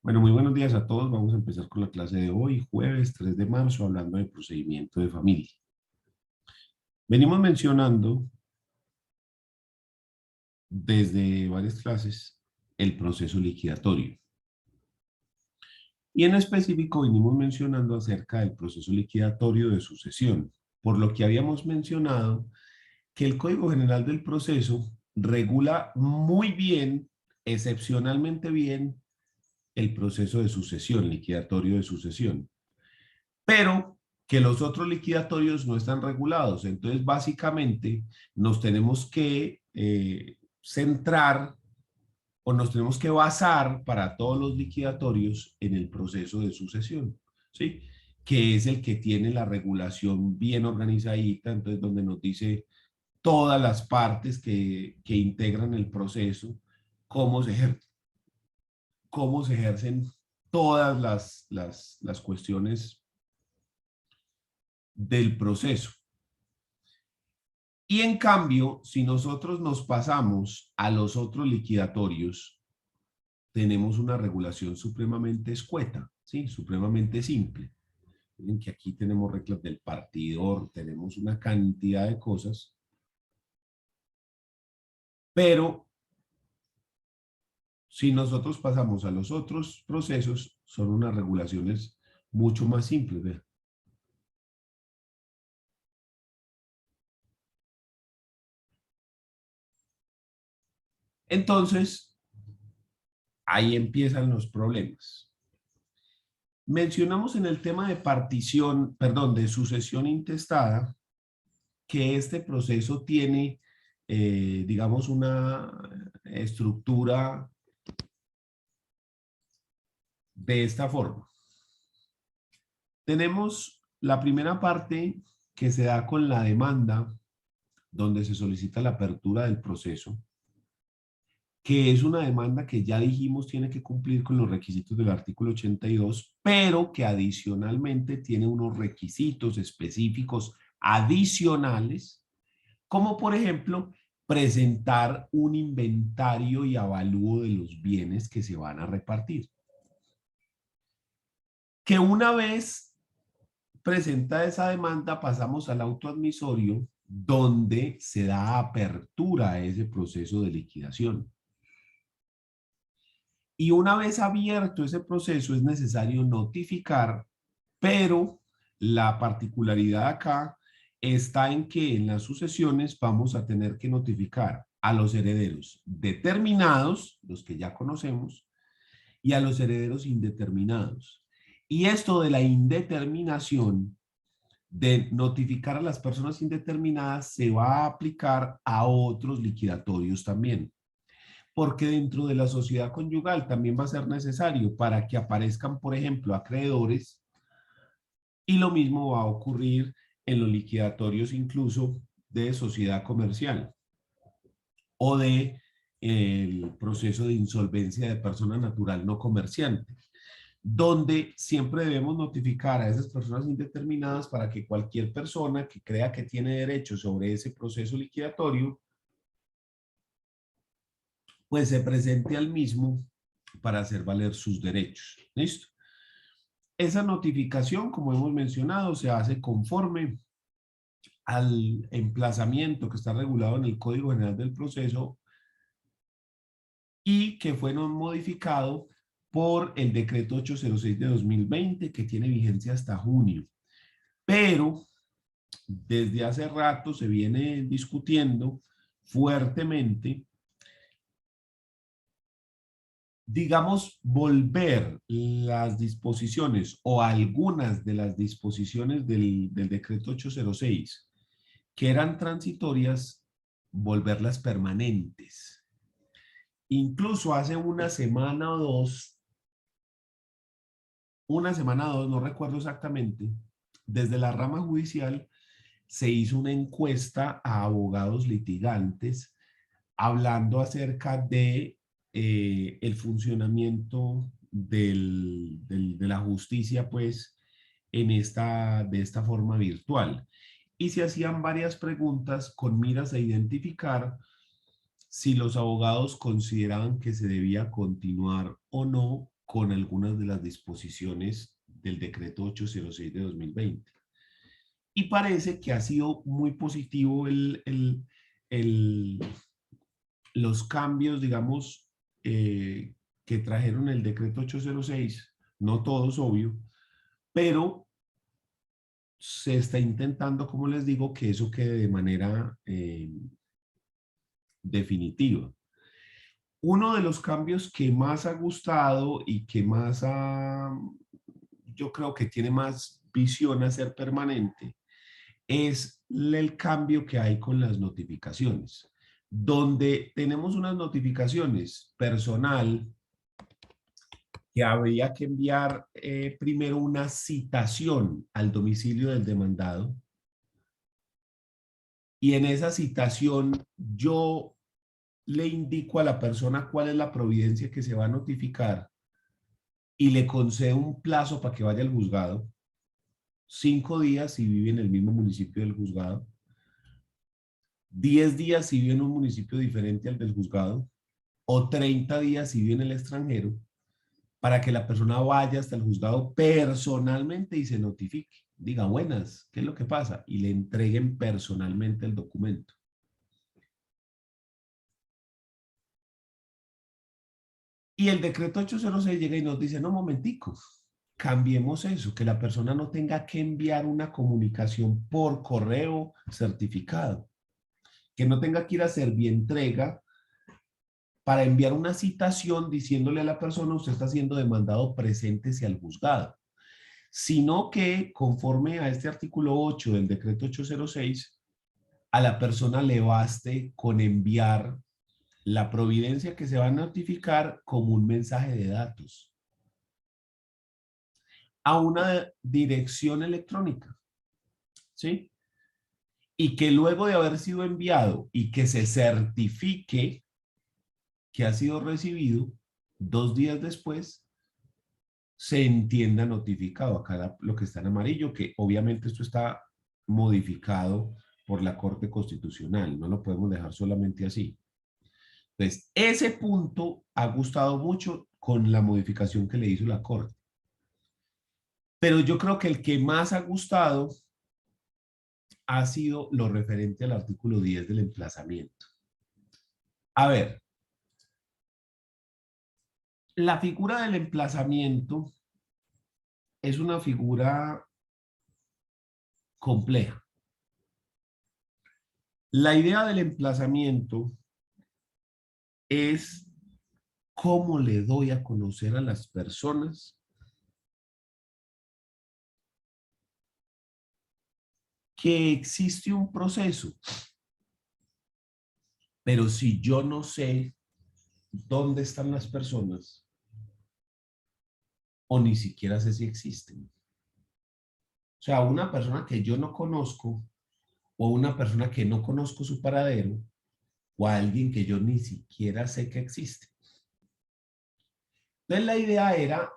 Bueno, muy buenos días a todos. Vamos a empezar con la clase de hoy, jueves 3 de marzo, hablando de procedimiento de familia. Venimos mencionando desde varias clases el proceso liquidatorio. Y en específico venimos mencionando acerca del proceso liquidatorio de sucesión, por lo que habíamos mencionado que el Código General del Proceso regula muy bien, excepcionalmente bien, el proceso de sucesión, liquidatorio de sucesión. Pero que los otros liquidatorios no están regulados. Entonces, básicamente, nos tenemos que centrar o nos tenemos que basar para todos los liquidatorios en el proceso de sucesión, ¿sí? Que es el que tiene la regulación bien organizadita, entonces donde nos dice todas las partes que integran el proceso, cómo se, cómo se ejercen todas las cuestiones del proceso. Y en cambio, si nosotros nos pasamos a los otros liquidatorios, tenemos una regulación supremamente escueta, ¿sí? Supremamente simple. Miren que aquí tenemos reglas del partidor, tenemos una cantidad de cosas, pero si nosotros pasamos a los otros procesos, son unas regulaciones mucho más simples. ¿Vean? Entonces, ahí empiezan los problemas. Mencionamos en el tema de partición, perdón, de sucesión intestada, que este proceso tiene, digamos, una estructura de esta forma. Tenemos la primera parte que se da con la demanda, donde se solicita la apertura del proceso, que es una demanda que ya dijimos tiene que cumplir con los requisitos del artículo 82, pero que adicionalmente tiene unos requisitos específicos adicionales, como por ejemplo presentar un inventario y avalúo de los bienes que se van a repartir. Que una vez presenta esa demanda pasamos al auto admisorio donde se da apertura a ese proceso de liquidación. Y una vez abierto ese proceso es necesario notificar, pero la particularidad acá está en que en las sucesiones vamos a tener que notificar a los herederos determinados, los que ya conocemos, y a los herederos indeterminados. Y esto de la indeterminación, de notificar a las personas indeterminadas, se va a aplicar a otros liquidatorios también. Porque dentro de la sociedad conyugal también va a ser necesario para que aparezcan, por ejemplo, acreedores, y lo mismo va a ocurrir en los liquidatorios incluso de sociedad comercial o de el proceso de insolvencia de persona natural no comerciante, donde siempre debemos notificar a esas personas indeterminadas para que cualquier persona que crea que tiene derecho sobre ese proceso liquidatorio, pues se presente al mismo para hacer valer sus derechos. ¿Listo? Esa notificación, como hemos mencionado, se hace conforme al emplazamiento que está regulado en el Código General del Proceso y que fue modificado por el decreto 806 de 2020, que tiene vigencia hasta junio. Pero desde hace rato se viene discutiendo fuertemente, digamos, volver las disposiciones o algunas de las disposiciones del decreto 806 que eran transitorias, volverlas permanentes. Incluso hace una semana o dos, no recuerdo exactamente, desde la rama judicial se hizo una encuesta a abogados litigantes hablando acerca de el funcionamiento de la justicia, pues, de esta forma virtual. Y se hacían varias preguntas con miras a identificar si los abogados consideraban que se debía continuar o no con algunas de las disposiciones del decreto 806 de 2020. Y parece que ha sido muy positivo el, los cambios, digamos, que trajeron el decreto 806, no todos, obvio, pero se está intentando, como les digo, que eso quede de manera definitiva. Uno de los cambios que más ha gustado y que más yo creo que tiene más visión a ser permanente, es el cambio que hay con las notificaciones, donde tenemos unas notificaciones personal que habría que enviar primero una citación al domicilio del demandado, y en esa citación yo le indico a la persona cuál es la providencia que se va a notificar y le concedo un plazo para que vaya al juzgado, 5 días si vive en el mismo municipio del juzgado, 10 días si vive en un municipio diferente al del juzgado, o 30 días si vive en el extranjero, para que la persona vaya hasta el juzgado personalmente y se notifique. Diga, buenas, ¿qué es lo que pasa? Y le entreguen personalmente el documento. Y el decreto 806 llega y nos dice, no, momentico, cambiemos eso, que la persona no tenga que enviar una comunicación por correo certificado, que no tenga que ir a Servientrega para enviar una citación diciéndole a la persona, usted está siendo demandado, preséntese al juzgado, sino que conforme a este artículo 8 del decreto 806, a la persona le baste con enviar la providencia que se va a notificar como un mensaje de datos a una dirección electrónica, ¿sí? Y que luego de haber sido enviado y que se certifique que ha sido recibido, 2 días después se entienda notificado. Acá lo que está en amarillo, que obviamente esto está modificado por la Corte Constitucional, no lo podemos dejar solamente así. Entonces, ese punto ha gustado mucho con la modificación que le hizo la Corte. Pero yo creo que el que más ha gustado ha sido lo referente al artículo 10 del emplazamiento. A ver, la figura del emplazamiento es una figura compleja. La idea del emplazamiento es cómo le doy a conocer a las personas que existe un proceso, pero si yo no sé dónde están las personas o ni siquiera sé si existen. O sea, una persona que yo no conozco o una persona que no conozco su paradero o a alguien que yo ni siquiera sé que existe. Entonces la idea era,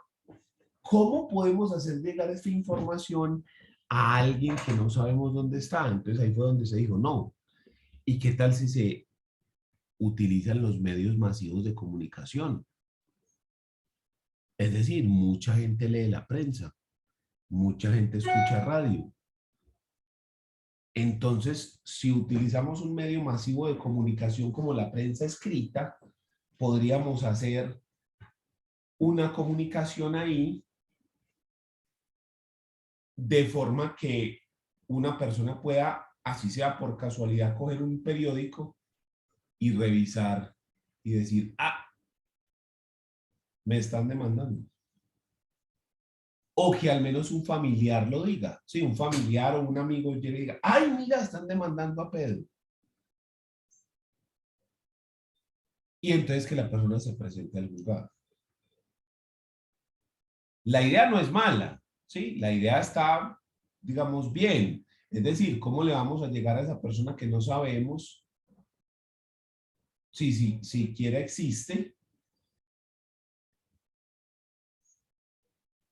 ¿cómo podemos hacer llegar esta información a alguien que no sabemos dónde está? Entonces ahí fue donde se dijo, no. ¿Y qué tal si se utilizan los medios masivos de comunicación? Es decir, mucha gente lee la prensa, mucha gente escucha radio. Entonces, si utilizamos un medio masivo de comunicación como la prensa escrita, podríamos hacer una comunicación ahí de forma que una persona pueda, así sea por casualidad, coger un periódico y revisar y decir, ah, me están demandando. O que al menos un familiar lo diga. Sí, un familiar o un amigo llegue y diga, ay, mira, están demandando a Pedro. Y entonces que la persona se presente al juzgado. La idea no es mala, ¿sí? La idea está, digamos, bien. Es decir, ¿cómo le vamos a llegar a esa persona que no sabemos si siquiera existe?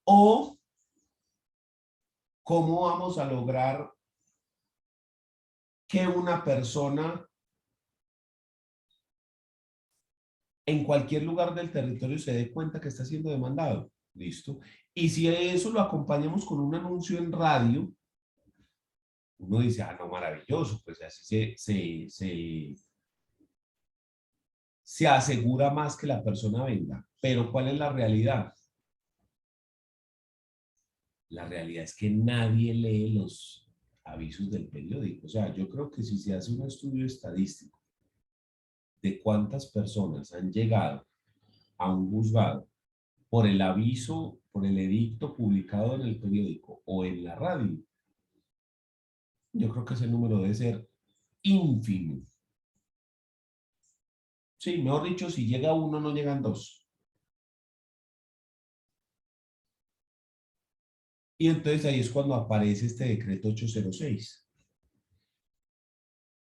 ¿O cómo vamos a lograr que una persona en cualquier lugar del territorio se dé cuenta que está siendo demandado. ¿Listo? Y si a eso lo acompañamos con un anuncio en radio, uno dice, ah, no, maravilloso, pues así se asegura más que la persona venga. Pero ¿cuál es la realidad? La realidad es que nadie lee los avisos del periódico. O sea, yo creo que si se hace un estudio estadístico de cuántas personas han llegado a un juzgado por el aviso, por el edicto publicado en el periódico o en la radio, yo creo que ese número debe ser ínfimo. Sí, mejor dicho, si llega uno, no llegan dos. Y entonces ahí es cuando aparece este decreto 806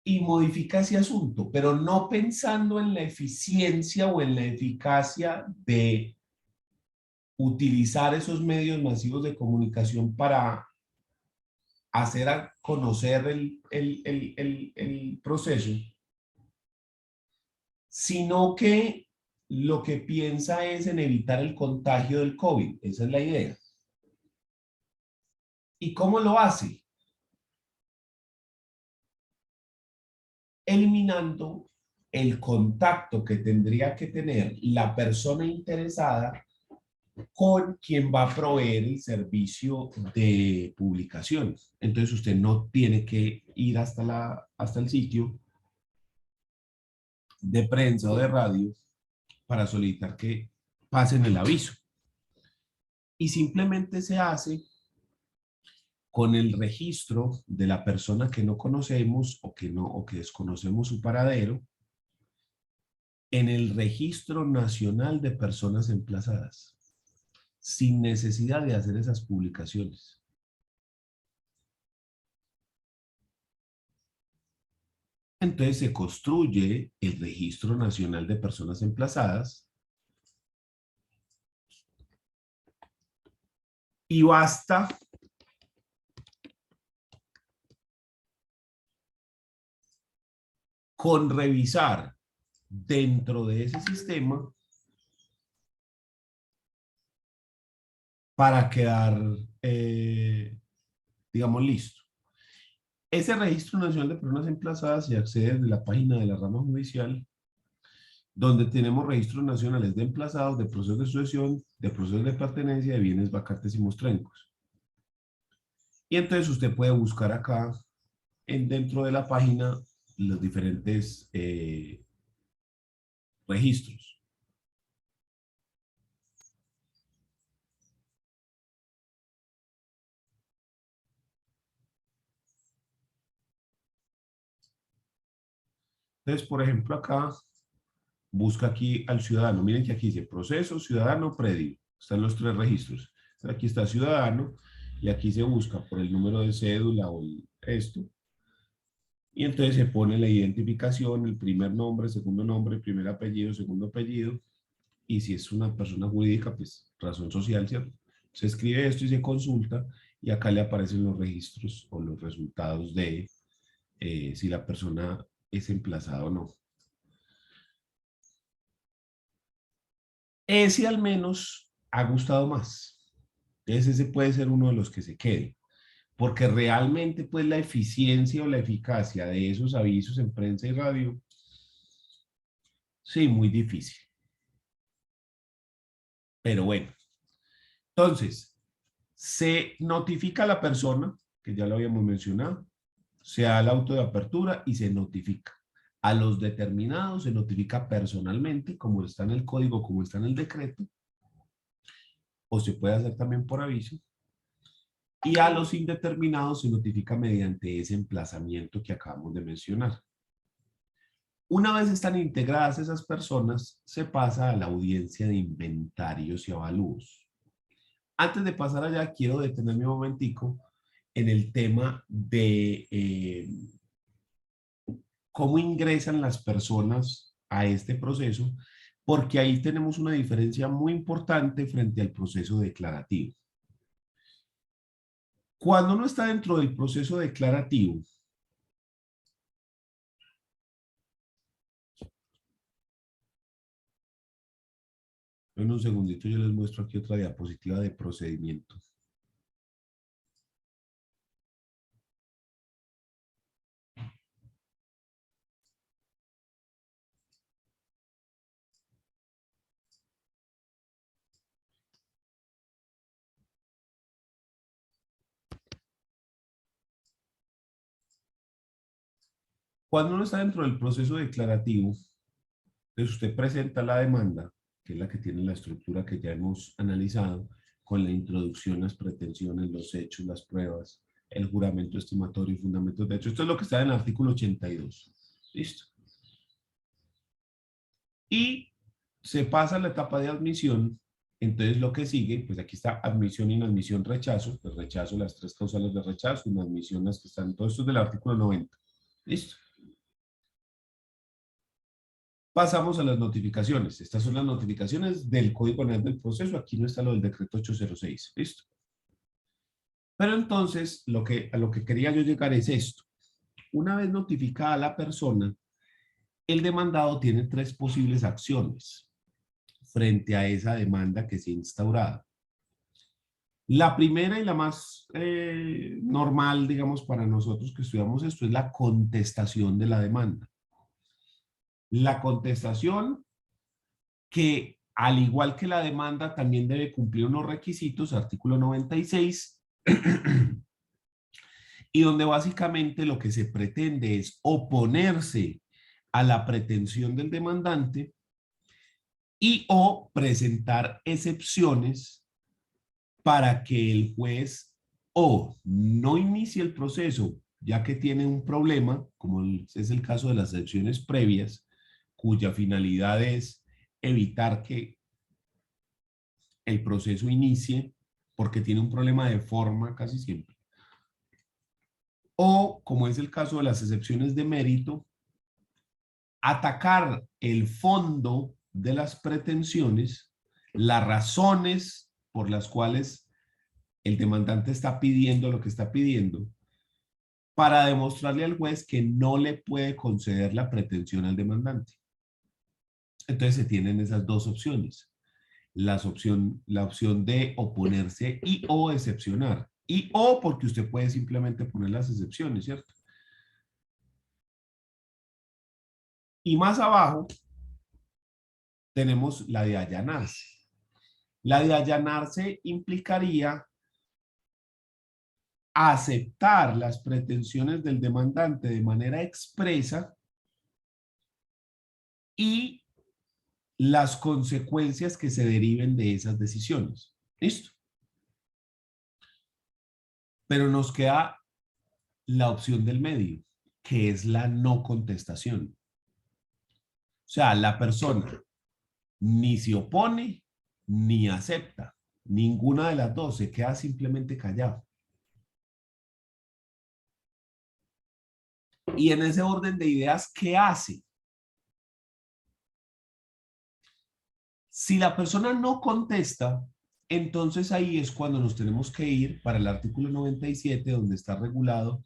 y modifica ese asunto, pero no pensando en la eficiencia o en la eficacia de utilizar esos medios masivos de comunicación para hacer a conocer el proceso, sino que lo que piensa es en evitar el contagio del COVID. Esa es la idea. ¿Y cómo lo hace? Eliminando el contacto que tendría que tener la persona interesada con quien va a proveer el servicio de publicaciones. Entonces usted no tiene que ir hasta el sitio de prensa o de radio para solicitar que pasen el aviso. Y simplemente se hace con el registro de la persona que no conocemos o que desconocemos su paradero en el Registro Nacional de Personas Emplazadas, sin necesidad de hacer esas publicaciones. Entonces se construye el Registro Nacional de Personas Emplazadas y basta con revisar dentro de ese sistema para quedar, digamos, listo. Ese Registro Nacional de Personas Emplazadas se accede desde la página de la rama judicial, donde tenemos registros nacionales de emplazados, de procesos de sucesión, de procesos de pertenencia, de bienes vacantes y mostrencos. Y entonces usted puede buscar acá, dentro de la página, los diferentes registros. Entonces, por ejemplo, acá, busca aquí al ciudadano. Miren que aquí dice proceso, ciudadano, predio. Están los tres registros. Aquí está ciudadano y aquí se busca por el número de cédula o esto. Y entonces se pone la identificación, el primer nombre, primer apellido, segundo apellido. Y si es una persona jurídica, pues razón social, ¿cierto? Se escribe esto y se consulta y acá le aparecen los registros o los resultados de si la persona es emplazada o no. Ese al menos ha gustado más. Ese puede ser uno de los que se quede. Porque realmente pues la eficiencia o la eficacia de esos avisos en prensa y radio, sí, muy difícil. Pero bueno, entonces, se notifica a la persona, que ya lo habíamos mencionado, se da el auto de apertura y se notifica. A los determinados se notifica personalmente, como está en el código, como está en el decreto, o se puede hacer también por aviso, y a los indeterminados se notifica mediante ese emplazamiento que acabamos de mencionar. Una vez están integradas esas personas, se pasa a la audiencia de inventarios y avalúos. Antes de pasar allá, quiero detenerme un momentico en el tema de cómo ingresan las personas a este proceso, porque ahí tenemos una diferencia muy importante frente al proceso declarativo. Cuando uno está dentro del proceso declarativo, En un segundito yo les muestro aquí otra diapositiva de procedimiento. Cuando uno está dentro del proceso declarativo, entonces usted presenta la demanda, que es la que tiene la estructura que ya hemos analizado, con la introducción, las pretensiones, los hechos, las pruebas, el juramento estimatorio y fundamentos de hecho. Esto es lo que está en el artículo 82. ¿Listo? Y se pasa a la etapa de admisión. Entonces lo que sigue, pues aquí está admisión, inadmisión, rechazo. Pues rechazo, las tres causales de rechazo, inadmisión, las que están, todo esto es del artículo 90. ¿Listo? Pasamos a las notificaciones. Estas son las notificaciones del Código Penal del Proceso. Aquí no está lo del decreto 806. ¿Listo? Pero entonces, a lo que quería yo llegar es esto. Una vez notificada la persona, el demandado tiene tres posibles acciones frente a esa demanda que se ha instaurado. La primera y la más normal, digamos, para nosotros que estudiamos esto es la contestación de la demanda. La contestación que, al igual que la demanda, también debe cumplir unos requisitos, artículo 96, y donde básicamente lo que se pretende es oponerse a la pretensión del demandante y o presentar excepciones para que el juez o no inicie el proceso ya que tiene un problema, como es el caso de las excepciones previas, cuya finalidad es evitar que el proceso inicie porque tiene un problema de forma casi siempre. O, como es el caso de las excepciones de mérito, atacar el fondo de las pretensiones, las razones por las cuales el demandante está pidiendo lo que está pidiendo, para demostrarle al juez que no le puede conceder la pretensión al demandante. Entonces se tienen esas dos opciones. La opción de oponerse y o excepcionar. Y o porque usted puede simplemente poner las excepciones, ¿cierto? Y más abajo tenemos la de allanarse. La de allanarse implicaría aceptar las pretensiones del demandante de manera expresa y las consecuencias que se deriven de esas decisiones. ¿Listo? Pero nos queda la opción del medio, que es la no contestación. O sea, la persona ni se opone ni acepta. Ninguna de las dos, se queda simplemente callado. Y en ese orden de ideas, ¿qué hace? Si la persona no contesta, entonces ahí es cuando nos tenemos que ir para el artículo 97, donde está regulado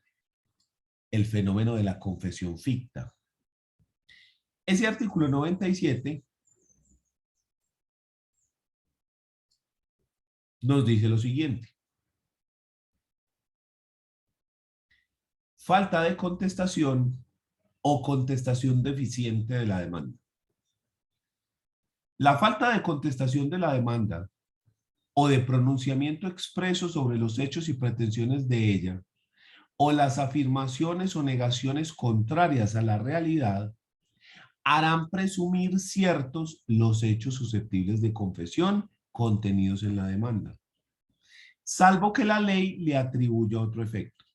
el fenómeno de la confesión ficta. Ese artículo 97 nos dice lo siguiente. Falta de contestación o contestación deficiente de la demanda. La falta de contestación de la demanda o de pronunciamiento expreso sobre los hechos y pretensiones de ella, o las afirmaciones o negaciones contrarias a la realidad, harán presumir ciertos los hechos susceptibles de confesión contenidos en la demanda, salvo que la ley le atribuya otro efecto.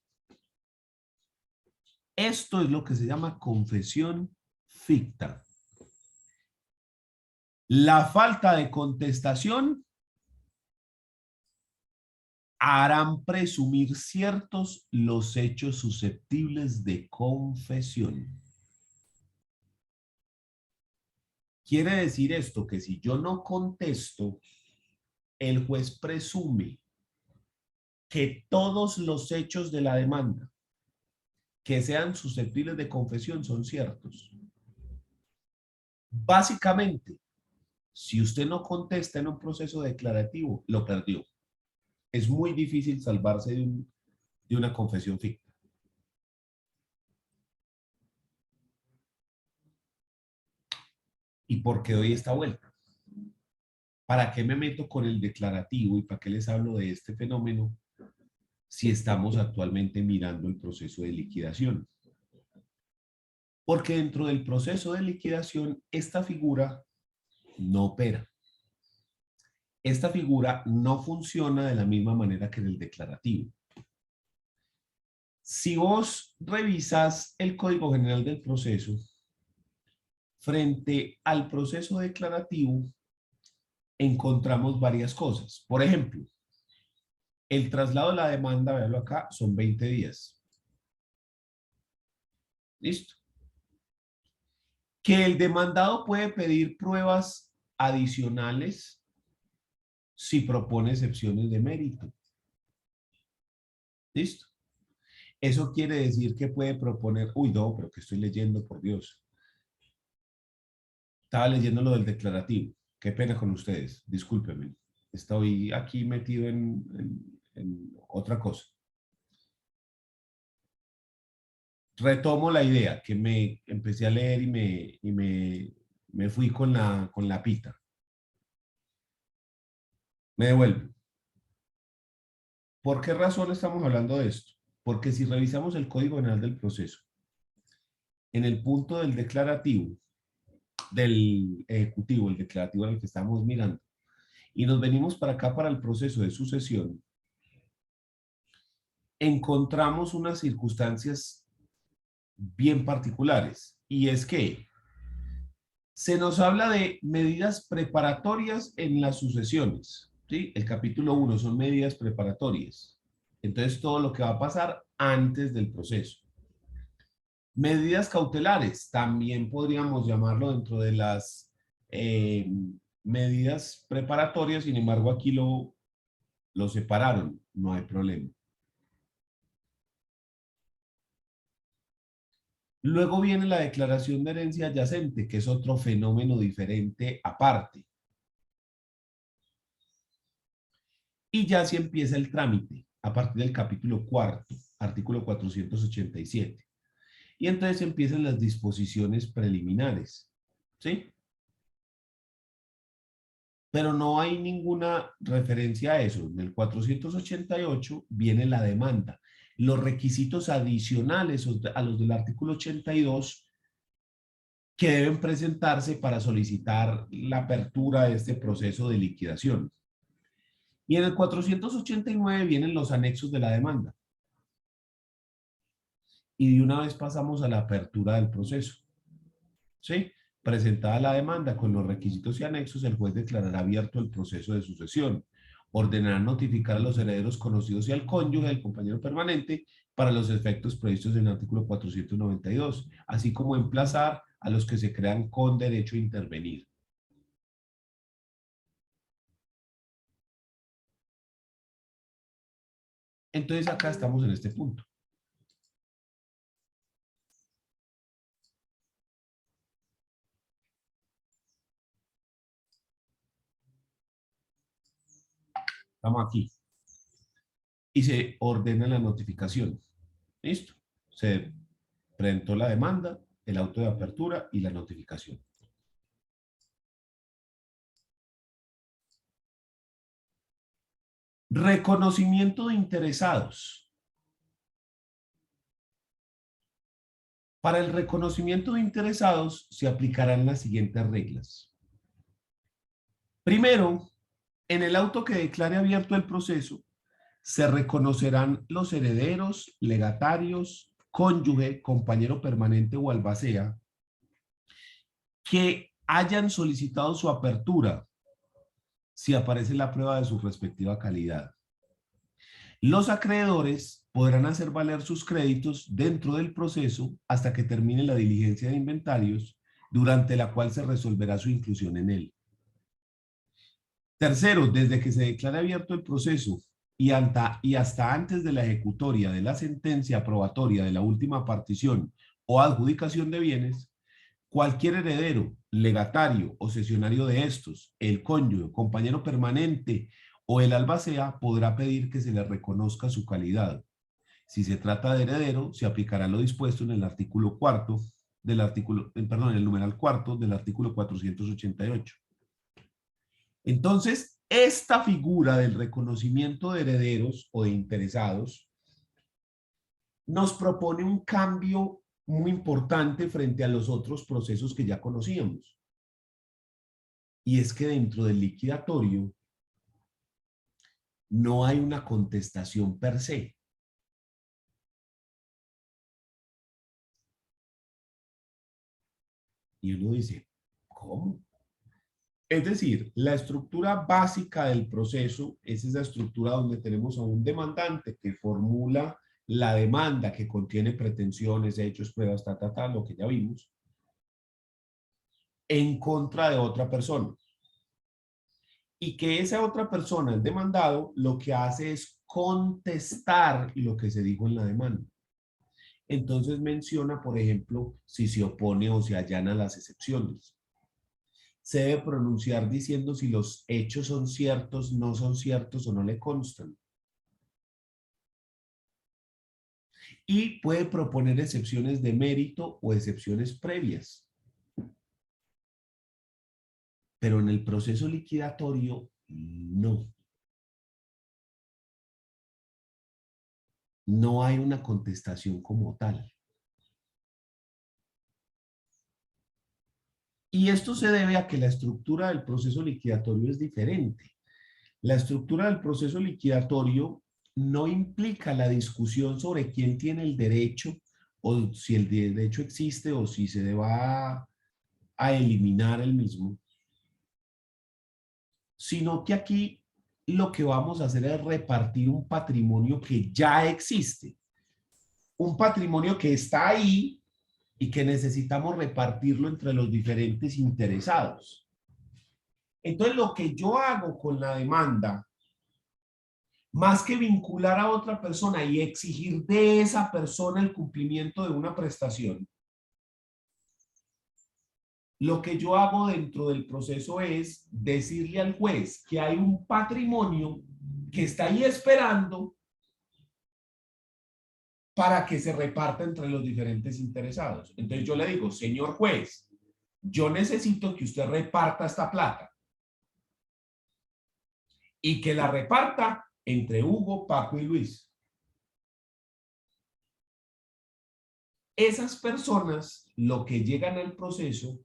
Esto es lo que se llama confesión ficta. La falta de contestación harán presumir ciertos los hechos susceptibles de confesión. Quiere decir esto que si yo no contesto, el juez presume que todos los hechos de la demanda que sean susceptibles de confesión son ciertos. Básicamente, Si usted no contesta en un proceso declarativo, lo perdió. Es muy difícil salvarse de una confesión ficta. ¿Y por qué doy esta vuelta? ¿Para qué me meto con el declarativo y para qué les hablo de este fenómeno si estamos actualmente mirando el proceso de liquidación? Porque dentro del proceso de liquidación, esta figura no opera. Esta figura no funciona de la misma manera que en el declarativo. Si vos revisas el Código General del Proceso, frente al proceso declarativo, encontramos varias cosas. Por ejemplo, el traslado de la demanda, véanlo acá, son 20 días. ¿Listo? Que el demandado puede pedir pruebas adicionales si propone excepciones de mérito. ¿Listo? Eso quiere decir que puede proponer, uy, no, pero que estoy leyendo, por Dios. Estaba leyendo lo del declarativo. Qué pena con ustedes, discúlpenme. Estoy aquí metido en otra cosa. Retomo la idea que me empecé a leer me fui con la pita. Me devuelvo. ¿Por qué razón estamos hablando de esto? Porque si revisamos el Código General del Proceso, en el punto del declarativo, del ejecutivo, el declarativo en el que estamos mirando, y nos venimos para acá para el proceso de sucesión, encontramos unas circunstancias bien particulares, y es que se nos habla de medidas preparatorias en las sucesiones, ¿sí? El capítulo 1 son medidas preparatorias. Entonces, todo lo que va a pasar antes del proceso. Medidas cautelares, también podríamos llamarlo dentro de las eh, medidas preparatorias, sin embargo, aquí lo separaron, no hay problema. Luego viene la declaración de herencia adyacente, que es otro fenómeno diferente aparte. Y ya se empieza el trámite a partir del capítulo 4, artículo 487. Y entonces empiezan las disposiciones preliminares, ¿sí? Pero no hay ninguna referencia a eso. En el 488 viene la demanda. Los requisitos adicionales a los del artículo 82 que deben presentarse para solicitar la apertura de este proceso de liquidación. Y en el 489 vienen los anexos de la demanda. Y de una vez pasamos a la apertura del proceso. ¿Sí? Presentada la demanda con los requisitos y anexos, el juez declarará abierto el proceso de sucesión. Ordenará notificar a los herederos conocidos y al cónyuge del compañero permanente para los efectos previstos en el artículo 492, así como emplazar a los que se crean con derecho a intervenir. Entonces acá estamos en este punto. Estamos aquí. Y se ordena la notificación. ¿Listo? Se presentó la demanda, el auto de apertura y la notificación. Reconocimiento de interesados. Para el reconocimiento de interesados se aplicarán las siguientes reglas. Primero, en el auto que declare abierto el proceso, se reconocerán los herederos, legatarios, cónyuge, compañero permanente o albacea que hayan solicitado su apertura si aparece la prueba de su respectiva calidad. Los acreedores podrán hacer valer sus créditos dentro del proceso hasta que termine la diligencia de inventarios, durante la cual se resolverá su inclusión en él. Tercero, desde que se declare abierto el proceso y hasta antes de la ejecutoria de la sentencia aprobatoria de la última partición o adjudicación de bienes, Cualquier heredero, legatario o cesionario de estos, el cónyuge, compañero permanente o el albacea podrá pedir que se le reconozca su calidad. Si se trata de heredero, se aplicará lo dispuesto en el artículo cuarto del artículo, perdón, en el numeral cuarto del artículo 488. Entonces, esta figura del reconocimiento de herederos o de interesados nos propone un cambio muy importante frente a los otros procesos que ya conocíamos. Y es que dentro del liquidatorio no hay una contestación per se. Y uno dice, ¿cómo? Es decir, la estructura básica del proceso es esa estructura donde tenemos a un demandante que formula la demanda que contiene pretensiones, hechos, pruebas, lo que ya vimos, en contra de otra persona. Y que esa otra persona, el demandado, lo que hace es contestar lo que se dijo en la demanda. Entonces menciona, por ejemplo, si se opone o se allana las excepciones. Se debe pronunciar diciendo si los hechos son ciertos, no son ciertos o no le constan. Y puede proponer excepciones de mérito o excepciones previas. Pero en el proceso liquidatorio, no. No hay una contestación como tal. Y esto se debe a que la estructura del proceso liquidatorio es diferente. La estructura del proceso liquidatorio no implica la discusión sobre quién tiene el derecho o si el derecho existe o si se deba a eliminar el mismo, sino que aquí lo que vamos a hacer es repartir un patrimonio que ya existe, un patrimonio que está ahí y que necesitamos repartirlo entre los diferentes interesados. Entonces, lo que yo hago con la demanda, más que vincular a otra persona y exigir de esa persona el cumplimiento de una prestación, lo que yo hago dentro del proceso es decirle al juez que hay un patrimonio que está ahí esperando para que se reparta entre los diferentes interesados. Entonces yo le digo, señor juez, yo necesito que usted reparta esta plata y que la reparta entre Hugo, Paco y Luis. Esas personas, lo que llegan al proceso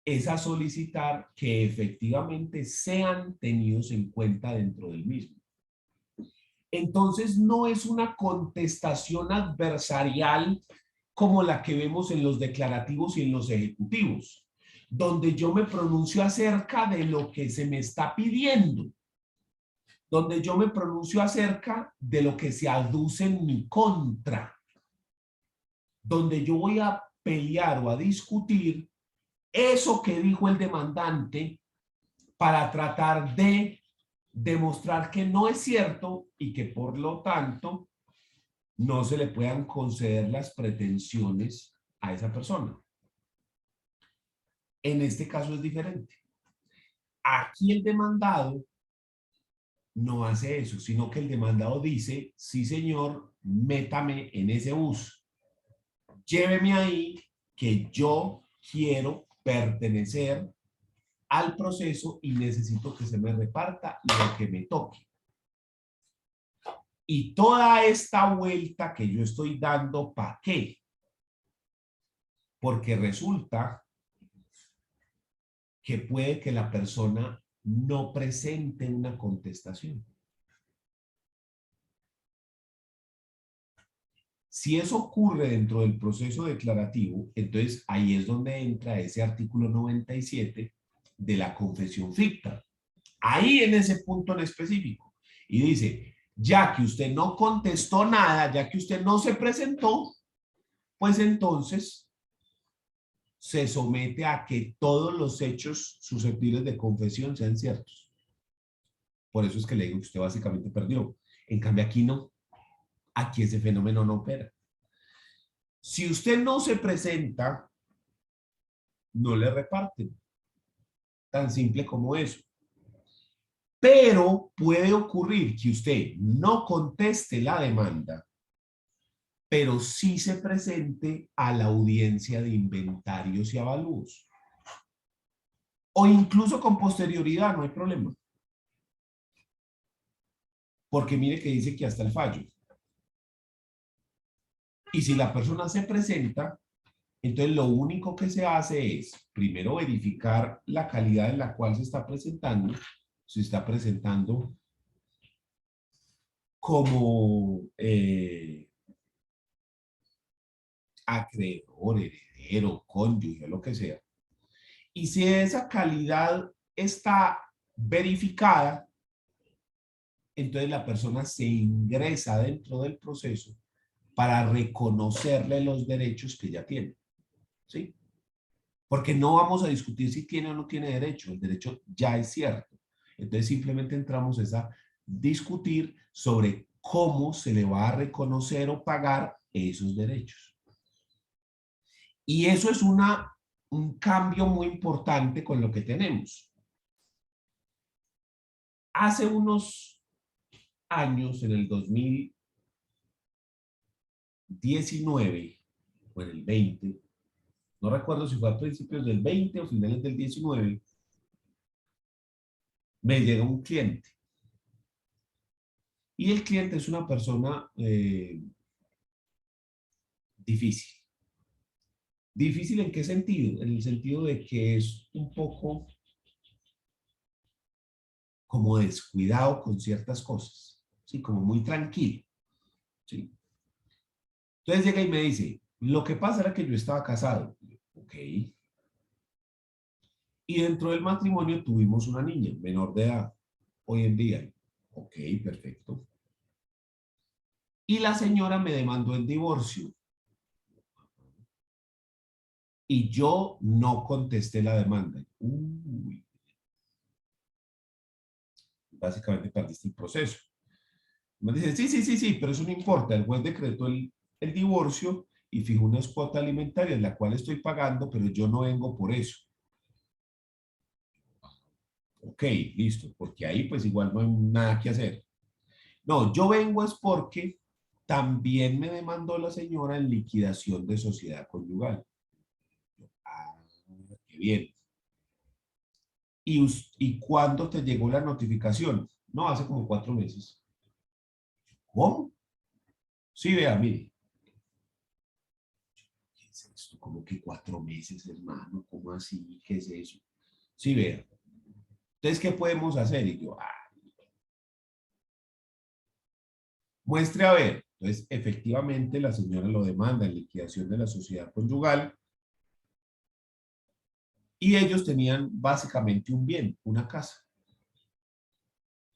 es a solicitar que efectivamente sean tenidos en cuenta dentro del mismo. Entonces no es una contestación adversarial como la que vemos en los declarativos y en los ejecutivos, donde yo me pronuncio acerca de lo que se me está pidiendo, donde yo me pronuncio acerca de lo que se aduce en mi contra, donde yo voy a pelear o a discutir eso que dijo el demandante para tratar de demostrar que no es cierto y que por lo tanto no se le puedan conceder las pretensiones a esa persona. En este caso es diferente. Aquí el demandado no hace eso, sino que el demandado dice, sí señor, métame en ese bus, lléveme ahí que yo quiero pertenecer al proceso y necesito que se me reparta lo que me toque. Y toda esta vuelta que yo estoy dando, ¿para qué? Porque resulta que puede que la persona no presente una contestación. Si eso ocurre dentro del proceso declarativo, entonces ahí es donde entra ese artículo 97 de la confesión ficta. Ahí en ese punto en específico. Y dice, ya que usted no contestó nada, ya que usted no se presentó, pues entonces se somete a que todos los hechos susceptibles de confesión sean ciertos. Por eso es que le digo que usted básicamente perdió. En cambio aquí no. Aquí ese fenómeno no opera. Si usted no se presenta, no le reparten. Tan simple como eso. Pero puede ocurrir que usted no conteste la demanda, pero sí se presente a la audiencia de inventarios y avalúos. O incluso con posterioridad, no hay problema. Porque mire que dice que hasta el fallo. Y si la persona se presenta, entonces lo único que se hace es, primero, verificar la calidad en la cual se está presentando. Se está presentando como acreedor, heredero, cónyuge, lo que sea. Y si esa calidad está verificada, entonces la persona se ingresa dentro del proceso para reconocerle los derechos que ya tiene. ¿Sí? Porque no vamos a discutir si tiene o no tiene derecho. El derecho ya es cierto. Entonces simplemente entramos a discutir sobre cómo se le va a reconocer o pagar esos derechos. Y eso es un cambio muy importante con lo que tenemos. Hace unos años, en el 2019 o en el 20, no recuerdo si fue a principios del 20 o finales del 19, me llega un cliente. Y el cliente es una persona difícil. ¿Difícil en qué sentido? En el sentido de que es un poco como descuidado con ciertas cosas, ¿sí? Como muy tranquilo, ¿sí? Entonces llega y me dice, lo que pasa era que yo estaba casado. Ok. Y dentro del matrimonio tuvimos una niña, menor de edad, hoy en día. Ok, perfecto. Y la señora me demandó el divorcio. Y yo no contesté la demanda. Uy, básicamente perdiste el proceso. Me dice, sí, sí, sí, sí, pero eso no importa. El juez decretó el divorcio y fijó unas cuotas alimentarias, la cual estoy pagando, pero yo no vengo por eso. Ok, listo, porque ahí pues igual no hay nada que hacer. No, yo vengo es porque también me demandó la señora en liquidación de sociedad conyugal. Ah, qué bien. ¿Y cuándo te llegó la notificación? No, hace como 4 meses. ¿Cómo? Sí, vea, mire. ¿Qué es esto? ¿Cómo que 4 meses, hermano? ¿Cómo así? ¿Qué es eso? Sí, vea. Entonces, ¿qué podemos hacer? Y yo, muestre a ver. Entonces, efectivamente, la señora lo demanda en liquidación de la sociedad conyugal y ellos tenían básicamente un bien, una casa.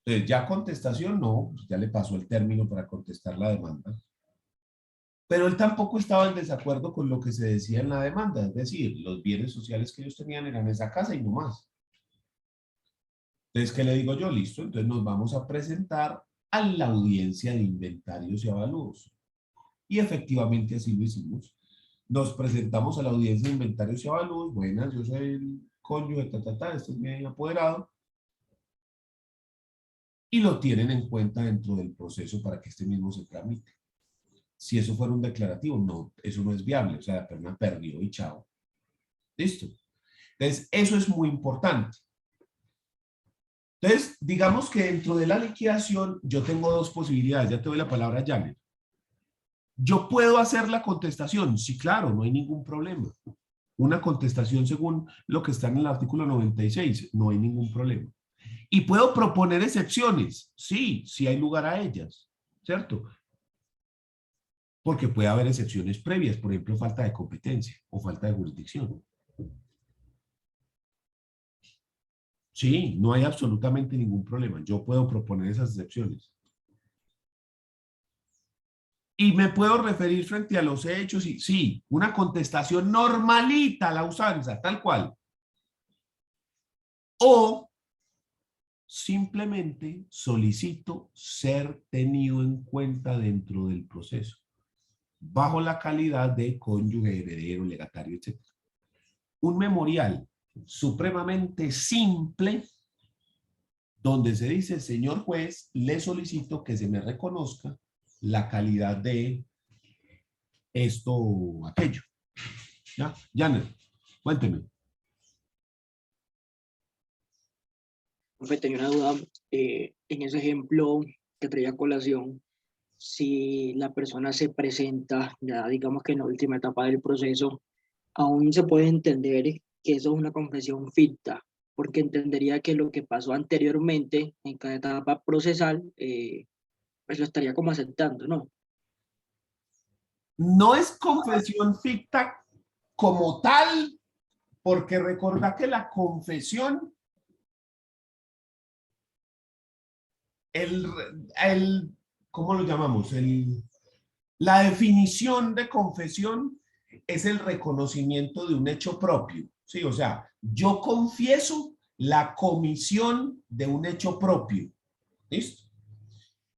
Entonces, ya contestación, no, pues ya le pasó el término para contestar la demanda. Pero él tampoco estaba en desacuerdo con lo que se decía en la demanda, es decir, los bienes sociales que ellos tenían eran esa casa y no más. Entonces, ¿qué le digo yo? Listo, entonces nos vamos a presentar a la audiencia de inventarios y avalúos. Y efectivamente así lo hicimos. Nos presentamos a la audiencia de inventarios y avalúos. Buenas, yo soy el cónyuge, este es mi apoderado. Y lo tienen en cuenta dentro del proceso para que este mismo se tramite. Si eso fuera un declarativo, no, eso no es viable. O sea, la persona perdió y chao. Listo. Entonces, eso es muy importante. Entonces, digamos que dentro de la liquidación yo tengo dos posibilidades. Ya te doy la palabra, Janet. Yo puedo hacer la contestación. Sí, claro, no hay ningún problema. Una contestación según lo que está en el artículo 96, no hay ningún problema. Y puedo proponer excepciones. Sí, sí hay lugar a ellas, ¿cierto? Porque puede haber excepciones previas, por ejemplo, falta de competencia o falta de jurisdicción. Sí, no hay absolutamente ningún problema. Yo puedo proponer esas excepciones. Y me puedo referir frente a los hechos y sí, una contestación normalita a la usanza, tal cual. O simplemente solicito ser tenido en cuenta dentro del proceso, bajo la calidad de cónyuge, heredero, legatario, etc. un memorial supremamente simple donde se dice, señor juez, le solicito que se me reconozca la calidad de esto o aquello. ¿Ya? Janet, cuénteme. Profe, tenía una duda. En ese ejemplo que traía a colación, si la persona se presenta, ya digamos que en la última etapa del proceso, aún se puede entender que eso es una confesión ficta, porque entendería que lo que pasó anteriormente en cada etapa procesal, pues lo estaría como aceptando, ¿no? No es confesión ficta como tal, porque recordá que la confesión, el, ¿cómo lo llamamos? La definición de confesión es el reconocimiento de un hecho propio. Sí, o sea, yo confieso la comisión de un hecho propio. ¿Listo?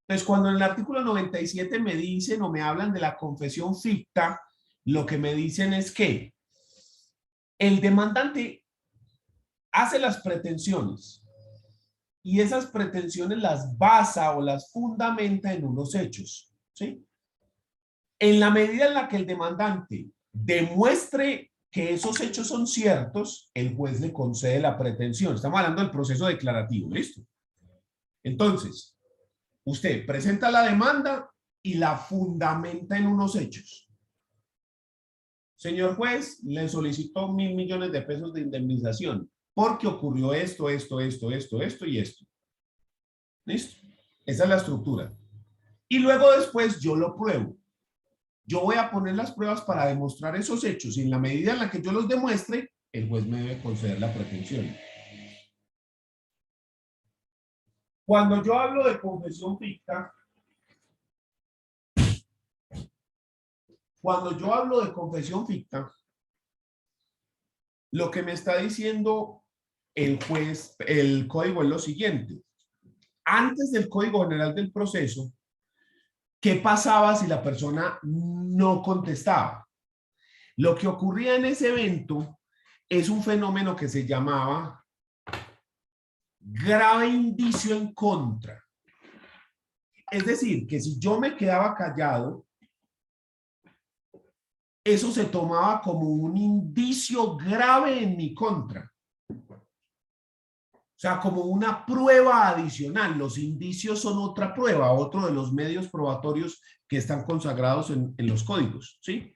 Entonces, cuando en el artículo 97 me dicen o me hablan de la confesión ficta, lo que me dicen es que el demandante hace las pretensiones y esas pretensiones las basa o las fundamenta en unos hechos, ¿sí? En la medida en la que el demandante demuestre que esos hechos son ciertos, el juez le concede la pretensión. Estamos hablando del proceso declarativo, ¿listo? Entonces, usted presenta la demanda y la fundamenta en unos hechos. Señor juez, le solicitó 1.000 millones de pesos de indemnización porque ocurrió esto y esto. ¿Listo? Esa es la estructura. Y luego después yo lo pruebo. Yo voy a poner las pruebas para demostrar esos hechos y en la medida en la que yo los demuestre, el juez me debe conceder la pretensión. Cuando yo hablo de confesión ficta, lo que me está diciendo el juez, el código es lo siguiente. Antes del Código General del Proceso, ¿qué pasaba si la persona no contestaba? Lo que ocurría en ese evento es un fenómeno que se llamaba grave indicio en contra. Es decir, que si yo me quedaba callado, eso se tomaba como un indicio grave en mi contra. O sea, como una prueba adicional. Los indicios son otra prueba, otro de los medios probatorios que están consagrados en los códigos, ¿sí?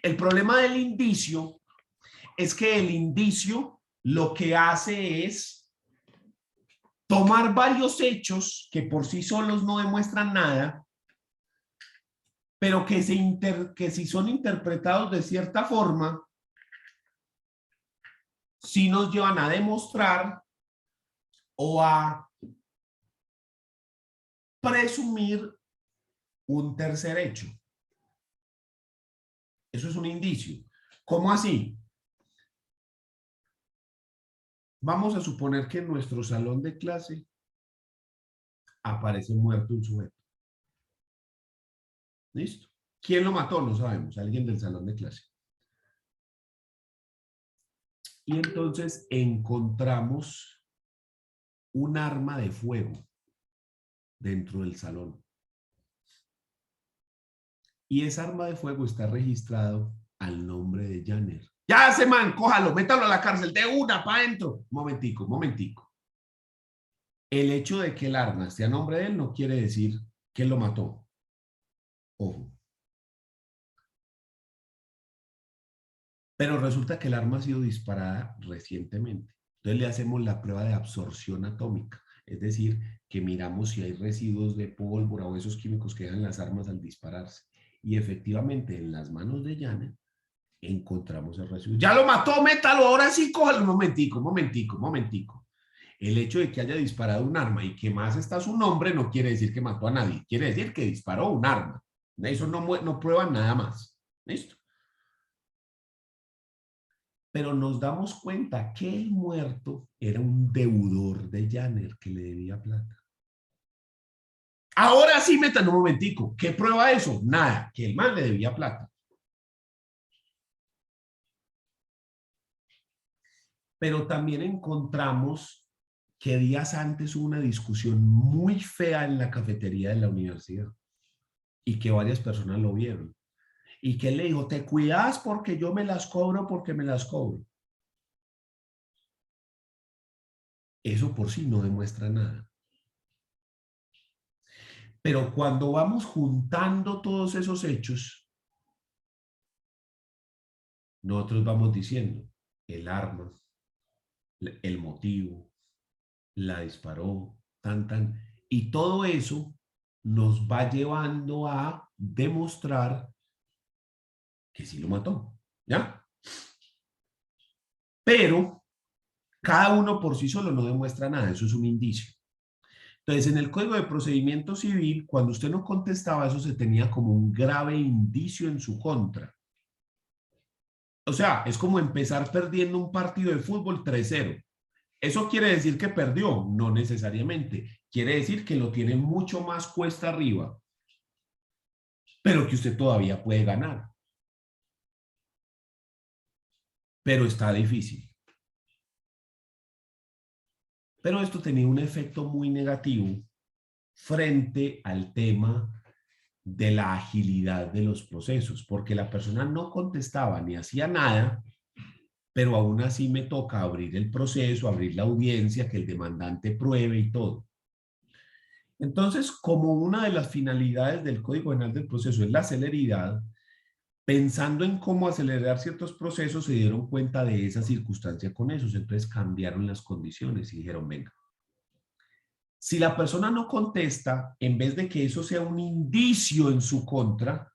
El problema del indicio es que el indicio lo que hace es tomar varios hechos que por sí solos no demuestran nada, pero que si son interpretados de cierta forma, sí nos llevan a demostrar o a presumir un tercer hecho. Eso es un indicio. ¿Cómo así? Vamos a suponer que en nuestro salón de clase aparece muerto un sujeto. ¿Listo? ¿Quién lo mató? No sabemos. Alguien del salón de clase. Y entonces encontramos un arma de fuego dentro del salón. Y esa arma de fuego está registrado al nombre de Janer. Ya ese man, cójalo, métalo a la cárcel, de una para adentro. Momentico, momentico. El hecho de que el arma esté a nombre de él no quiere decir que él lo mató. Ojo. Pero resulta que el arma ha sido disparada recientemente. Entonces le hacemos la prueba de absorción atómica. Es decir, que miramos si hay residuos de pólvora o esos químicos que dejan las armas al dispararse. Y efectivamente, en las manos de Janet encontramos el residuo. ¡Ya lo mató! ¡Métalo! Ahora sí, cójalo. Un momentico, momentico, momentico. El hecho de que haya disparado un arma y que más está su nombre no quiere decir que mató a nadie. Quiere decir que disparó un arma. Eso no prueba nada más. ¿Listo? Pero nos damos cuenta que el muerto era un deudor de Janer que le debía plata. Ahora sí, metan un momentico. ¿Qué prueba eso? Nada, que el man le debía plata. Pero también encontramos que días antes hubo una discusión muy fea en la cafetería de la universidad y que varias personas lo vieron. Y que él le dijo, te cuidas porque yo me las cobro porque me las cobro. Eso por sí no demuestra nada. Pero cuando vamos juntando todos esos hechos, nosotros vamos diciendo el arma, el motivo, la disparó, tan, y todo eso nos va llevando a demostrar que sí lo mató, ¿ya? Pero cada uno por sí solo no demuestra nada, eso es un indicio. Entonces, en el Código de Procedimiento Civil, cuando usted no contestaba, eso se tenía como un grave indicio en su contra. O sea, es como empezar perdiendo un partido de fútbol 3-0. ¿Eso quiere decir que perdió? No necesariamente. Quiere decir que lo tiene mucho más cuesta arriba, pero que usted todavía puede ganar. Pero está difícil. Pero esto tenía un efecto muy negativo frente al tema de la agilidad de los procesos, porque la persona no contestaba ni hacía nada, pero aún así me toca abrir el proceso, abrir la audiencia, que el demandante pruebe y todo. Entonces, como una de las finalidades del Código Penal del Proceso es la celeridad, pensando en cómo acelerar ciertos procesos, se dieron cuenta de esa circunstancia con esos, entonces cambiaron las condiciones y dijeron, venga, si la persona no contesta, en vez de que eso sea un indicio en su contra,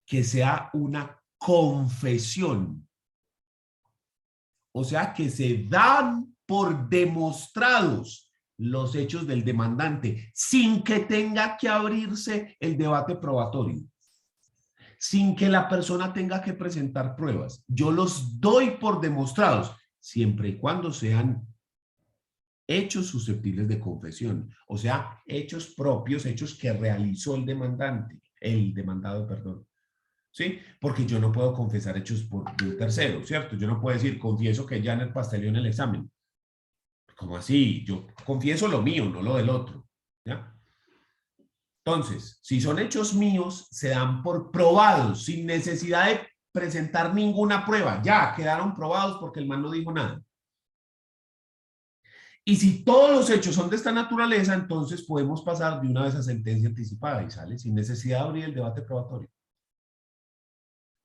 que sea una confesión. O sea, que se dan por demostrados los hechos del demandante sin que tenga que abrirse el debate probatorio, sin que la persona tenga que presentar pruebas. Yo los doy por demostrados, siempre y cuando sean hechos susceptibles de confesión, o sea, hechos propios, hechos que realizó el demandado, perdón. ¿Sí? Porque yo no puedo confesar hechos por un tercero, ¿cierto? Yo no puedo decir, confieso que Janet pasteleó en el examen. ¿Cómo así? Yo confieso lo mío, no lo del otro, ¿ya? Entonces, si son hechos míos, se dan por probados, sin necesidad de presentar ninguna prueba. Ya, quedaron probados porque el man no dijo nada. Y si todos los hechos son de esta naturaleza, entonces podemos pasar de una vez a sentencia anticipada y sale sin necesidad de abrir el debate probatorio.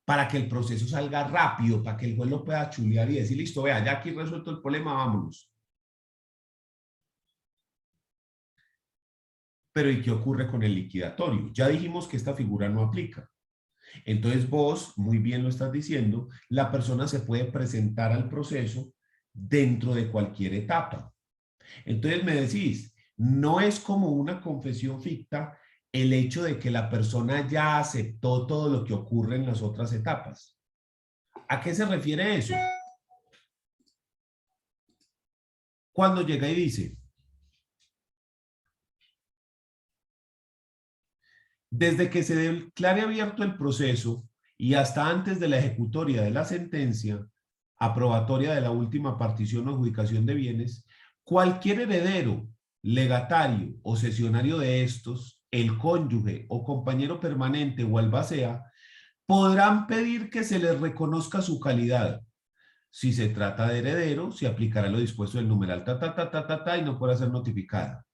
Para que el proceso salga rápido, para que el juez lo pueda chulear y decir, listo, vea, ya aquí resuelto el problema, vámonos. Pero ¿y qué ocurre con el liquidatorio? Ya dijimos que esta figura no aplica. Entonces vos, muy bien lo estás diciendo, la persona se puede presentar al proceso dentro de cualquier etapa. Entonces me decís, no es como una confesión ficta el hecho de que la persona ya aceptó todo lo que ocurre en las otras etapas. ¿A qué se refiere eso? Cuando llega y dice, desde que se declare abierto el proceso y hasta antes de la ejecutoria de la sentencia, aprobatoria de la última partición o adjudicación de bienes, cualquier heredero, legatario o cesionario de estos, el cónyuge o compañero permanente o albacea, podrán pedir que se les reconozca su calidad. Si se trata de heredero, se aplicará lo dispuesto del numeral y no podrá ser notificada.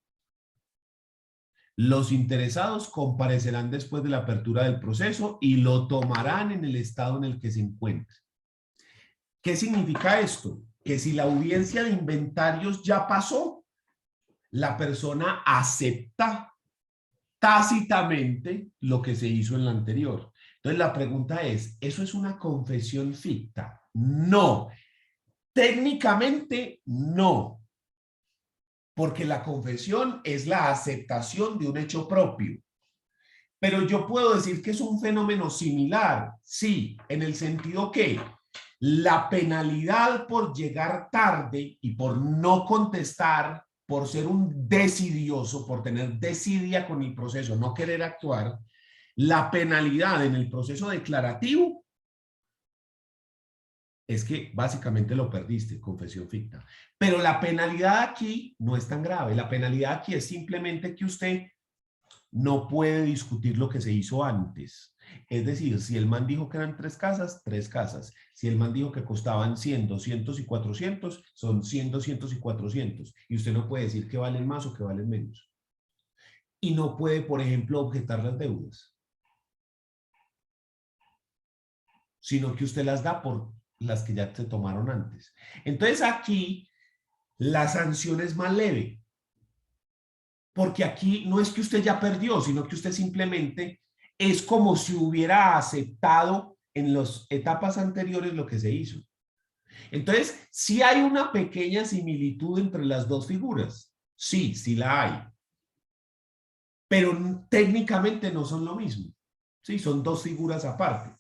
Los interesados comparecerán después de la apertura del proceso y lo tomarán en el estado en el que se encuentre. ¿Qué significa esto? Que si la audiencia de inventarios ya pasó, la persona acepta tácitamente lo que se hizo en la anterior. Entonces la pregunta es, ¿eso es una confesión ficta? No. Técnicamente no. Porque la confesión es la aceptación de un hecho propio. Pero yo puedo decir que es un fenómeno similar, sí, en el sentido que la penalidad por llegar tarde y por no contestar, por ser un desidioso, por tener desidia con el proceso, no querer actuar, la penalidad en el proceso declarativo es que básicamente lo perdiste, confesión ficta. Pero la penalidad aquí no es tan grave. La penalidad aquí es simplemente que usted no puede discutir lo que se hizo antes. Es decir, si el man dijo que eran tres casas, tres casas. Si el man dijo que costaban 100, 200 y 400, son 100, 200 y 400. Y usted no puede decir que valen más o que valen menos. Y no puede, por ejemplo, objetar las deudas, sino que usted las da por las que ya se tomaron antes. Entonces aquí la sanción es más leve, porque aquí no es que usted ya perdió, sino que usted simplemente es como si hubiera aceptado en las etapas anteriores lo que se hizo. Entonces, sí hay una pequeña similitud entre las dos figuras. Sí, sí la hay. Pero técnicamente no son lo mismo. Sí, son dos figuras aparte.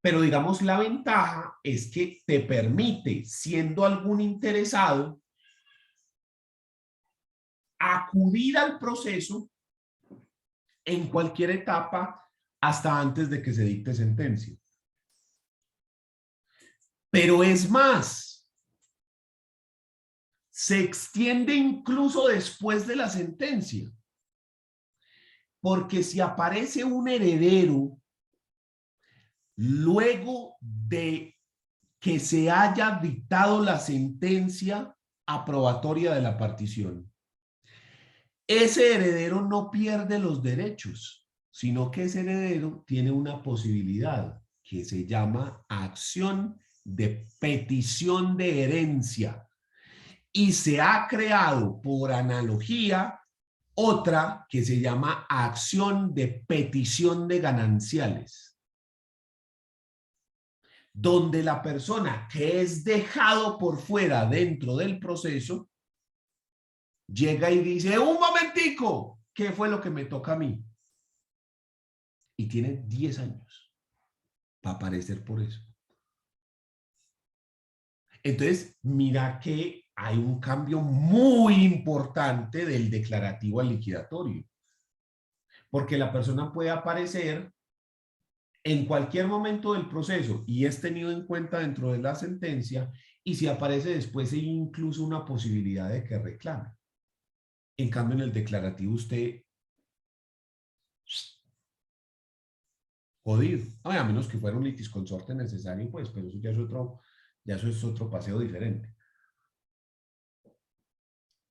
Pero digamos, la ventaja es que te permite, siendo algún interesado, acudir al proceso en cualquier etapa hasta antes de que se dicte sentencia. Pero es más, se extiende incluso después de la sentencia, porque si aparece un heredero luego de que se haya dictado la sentencia aprobatoria de la partición, ese heredero no pierde los derechos, sino que ese heredero tiene una posibilidad que se llama acción de petición de herencia. Y se ha creado por analogía otra que se llama acción de petición de gananciales, donde la persona que es dejado por fuera dentro del proceso llega y dice, un momentico, ¿qué fue lo que me toca a mí? Y tiene 10 años para aparecer por eso. Entonces, mira que hay un cambio muy importante del declarativo al liquidatorio, porque la persona puede aparecer en cualquier momento del proceso y es tenido en cuenta dentro de la sentencia, y si aparece después hay incluso una posibilidad de que reclame. En cambio, en el declarativo usted jodido, a menos que fuera un litisconsorte necesario, pues, pero eso ya eso es otro paseo diferente.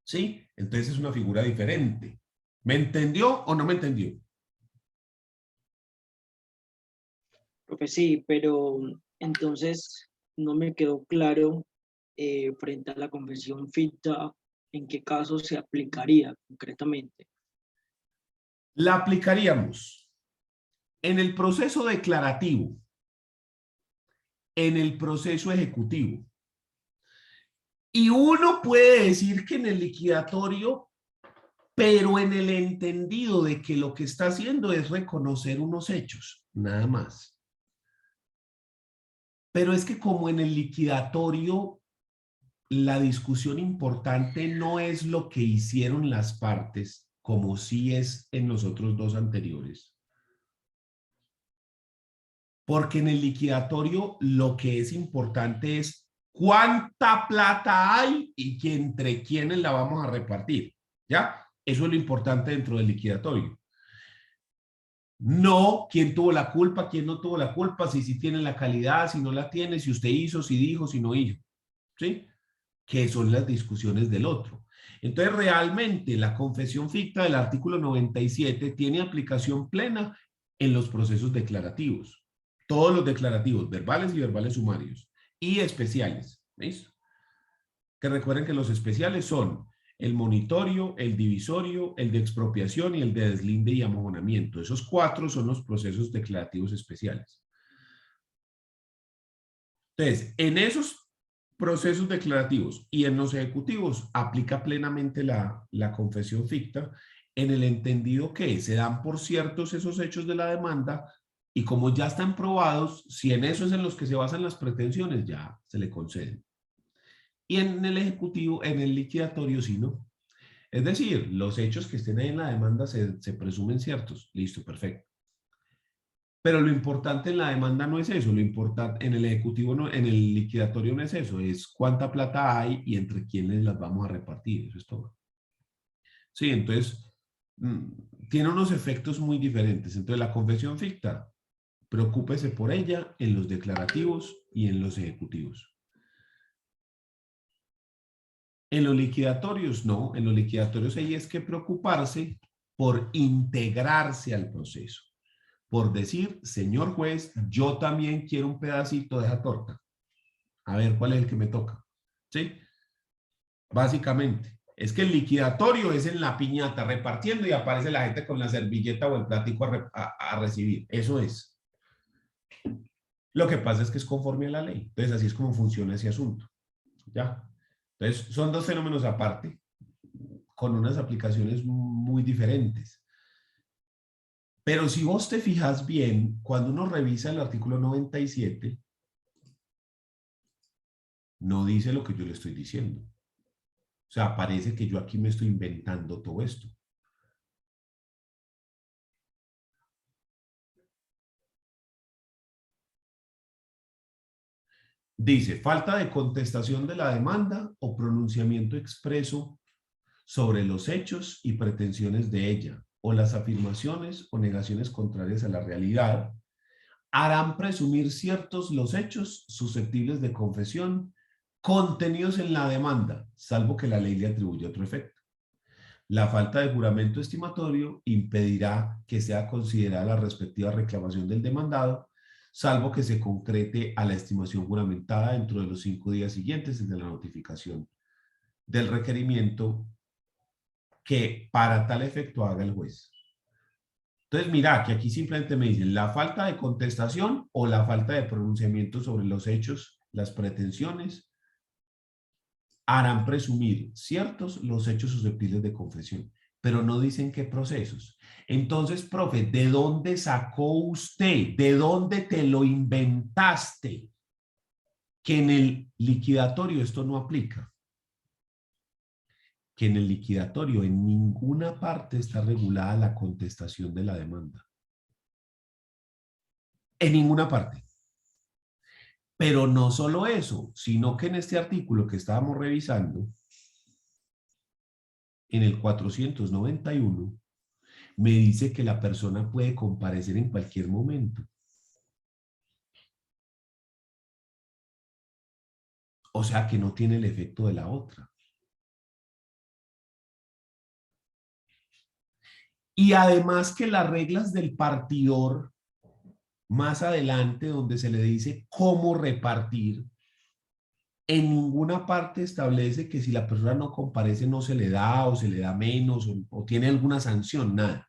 ¿Sí? Entonces es una figura diferente. ¿Me entendió o no me entendió? Profe, sí, pero entonces no me quedó claro frente a la confesión ficta en qué caso se aplicaría concretamente. La aplicaríamos en el proceso declarativo, en el proceso ejecutivo. Y uno puede decir que en el liquidatorio, pero en el entendido de que lo que está haciendo es reconocer unos hechos, nada más. Pero es que como en el liquidatorio, la discusión importante no es lo que hicieron las partes, como sí es en los otros dos anteriores. Porque en el liquidatorio lo que es importante es cuánta plata hay y que entre quiénes la vamos a repartir. ¿Ya? Eso es lo importante dentro del liquidatorio. No quién tuvo la culpa, quién no tuvo la culpa, si tiene la calidad, si no la tiene, si usted hizo, si dijo, si no hizo. ¿Sí? Que son las discusiones del otro. Entonces, realmente la confesión ficta del artículo 97 tiene aplicación plena en los procesos declarativos. Todos los declarativos, verbales y verbales sumarios, y especiales. ¿Listo? Que recuerden que los especiales son el monitorio, el divisorio, el de expropiación y el de deslinde y amojonamiento. Esos cuatro son los procesos declarativos especiales. Entonces, en esos procesos declarativos y en los ejecutivos aplica plenamente la confesión ficta en el entendido que se dan por ciertos esos hechos de la demanda y como ya están probados, si en eso es en los que se basan las pretensiones, ya se le conceden. Y en el ejecutivo, en el liquidatorio, sí, ¿no? Es decir, los hechos que estén ahí en la demanda se presumen ciertos. Listo, perfecto. Pero lo importante en la demanda no es eso, lo importante en el ejecutivo, no, en el liquidatorio no es eso, es cuánta plata hay y entre quiénes las vamos a repartir, eso es todo. Sí, entonces, tiene unos efectos muy diferentes. Entonces, la confesión ficta, preocúpese por ella en los declarativos y en los ejecutivos. En los liquidatorios, no. En los liquidatorios ahí es que preocuparse por integrarse al proceso. Por decir, señor juez, yo también quiero un pedacito de esa torta. A ver, ¿cuál es el que me toca? ¿Sí? Básicamente. Es que el liquidatorio es en la piñata, repartiendo y aparece la gente con la servilleta o el platico a recibir. Eso es. Lo que pasa es que es conforme a la ley. Entonces, así es como funciona ese asunto. ¿Ya? Entonces, son dos fenómenos aparte, con unas aplicaciones muy diferentes. Pero si vos te fijas bien, cuando uno revisa el artículo 97, no dice lo que yo le estoy diciendo. O sea, parece que yo aquí me estoy inventando todo esto. Dice, falta de contestación de la demanda o pronunciamiento expreso sobre los hechos y pretensiones de ella, o las afirmaciones o negaciones contrarias a la realidad, harán presumir ciertos los hechos susceptibles de confesión contenidos en la demanda, salvo que la ley le atribuya otro efecto. La falta de juramento estimatorio impedirá que sea considerada la respectiva reclamación del demandado, salvo que se concrete a la estimación juramentada dentro de los 5 días siguientes desde la notificación del requerimiento que para tal efecto haga el juez. Entonces, mira, que aquí simplemente me dicen la falta de contestación o la falta de pronunciamiento sobre los hechos, las pretensiones, harán presumir ciertos los hechos susceptibles de confesión, pero no dicen qué procesos. Entonces, profe, ¿de dónde sacó usted? ¿De dónde te lo inventaste? Que en el liquidatorio esto no aplica. Que en el liquidatorio en ninguna parte está regulada la contestación de la demanda. En ninguna parte. Pero no solo eso, sino que en este artículo que estábamos revisando, en el 491, me dice que la persona puede comparecer en cualquier momento. O sea que no tiene el efecto de la otra. Y además que las reglas del partidor, más adelante, donde se le dice cómo repartir, en ninguna parte establece que si la persona no comparece no se le da o se le da menos o tiene alguna sanción, nada.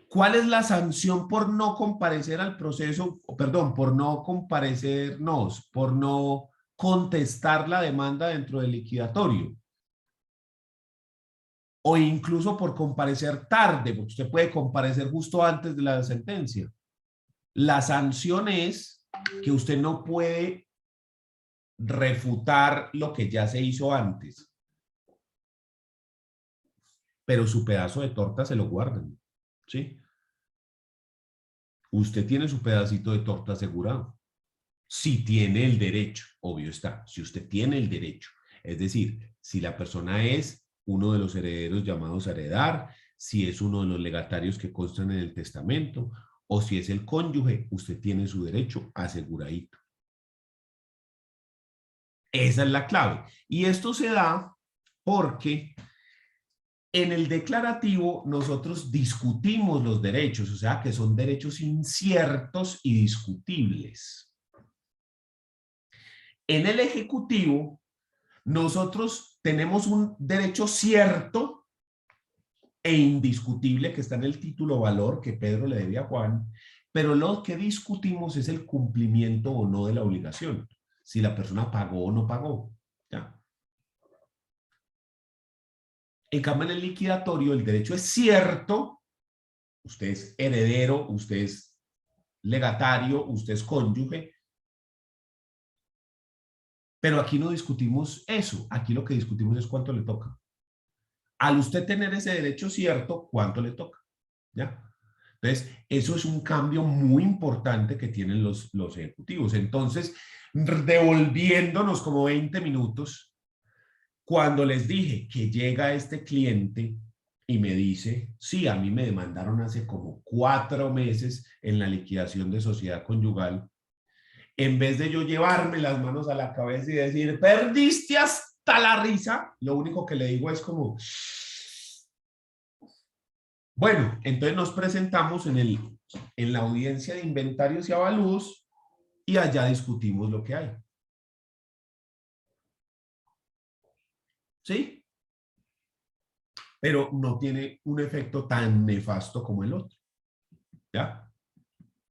¿Cuál es la sanción por no comparecer al proceso? Perdón, por no comparecernos, por no contestar la demanda dentro del liquidatorio. O incluso por comparecer tarde, porque usted puede comparecer justo antes de la sentencia. La sanción es que usted no puede refutar lo que ya se hizo antes, pero su pedazo de torta se lo guardan, ¿sí? Usted tiene su pedacito de torta asegurado. Si tiene el derecho, obvio está, si usted tiene el derecho. Es decir, si la persona es uno de los herederos llamados a heredar, si es uno de los legatarios que constan en el testamento, o si es el cónyuge, usted tiene su derecho aseguradito. Esa es la clave. Y esto se da porque en el declarativo nosotros discutimos los derechos, o sea que son derechos inciertos y discutibles. En el ejecutivo nosotros tenemos un derecho cierto e indiscutible que está en el título valor que Pedro le debe a Juan, pero lo que discutimos es el cumplimiento o no de la obligación, si la persona pagó o no pagó. ¿Ya? En cambio, en el liquidatorio el derecho es cierto, usted es heredero, usted es legatario, usted es cónyuge, pero aquí no discutimos eso, aquí lo que discutimos es cuánto le toca. Al usted tener ese derecho cierto, ¿cuánto le toca? ¿Ya? Entonces, eso es un cambio muy importante que tienen los ejecutivos. Entonces, devolviéndonos como 20 minutos, cuando les dije que llega este cliente y me dice, sí, a mí me demandaron hace como 4 meses en la liquidación de sociedad conyugal, en vez de yo llevarme las manos a la cabeza y decir, perdiste hasta la risa, lo único que le digo es como, bueno, entonces nos presentamos en la audiencia de inventarios y avalúos y allá discutimos lo que hay. ¿Sí? Pero no tiene un efecto tan nefasto como el otro. ¿Ya?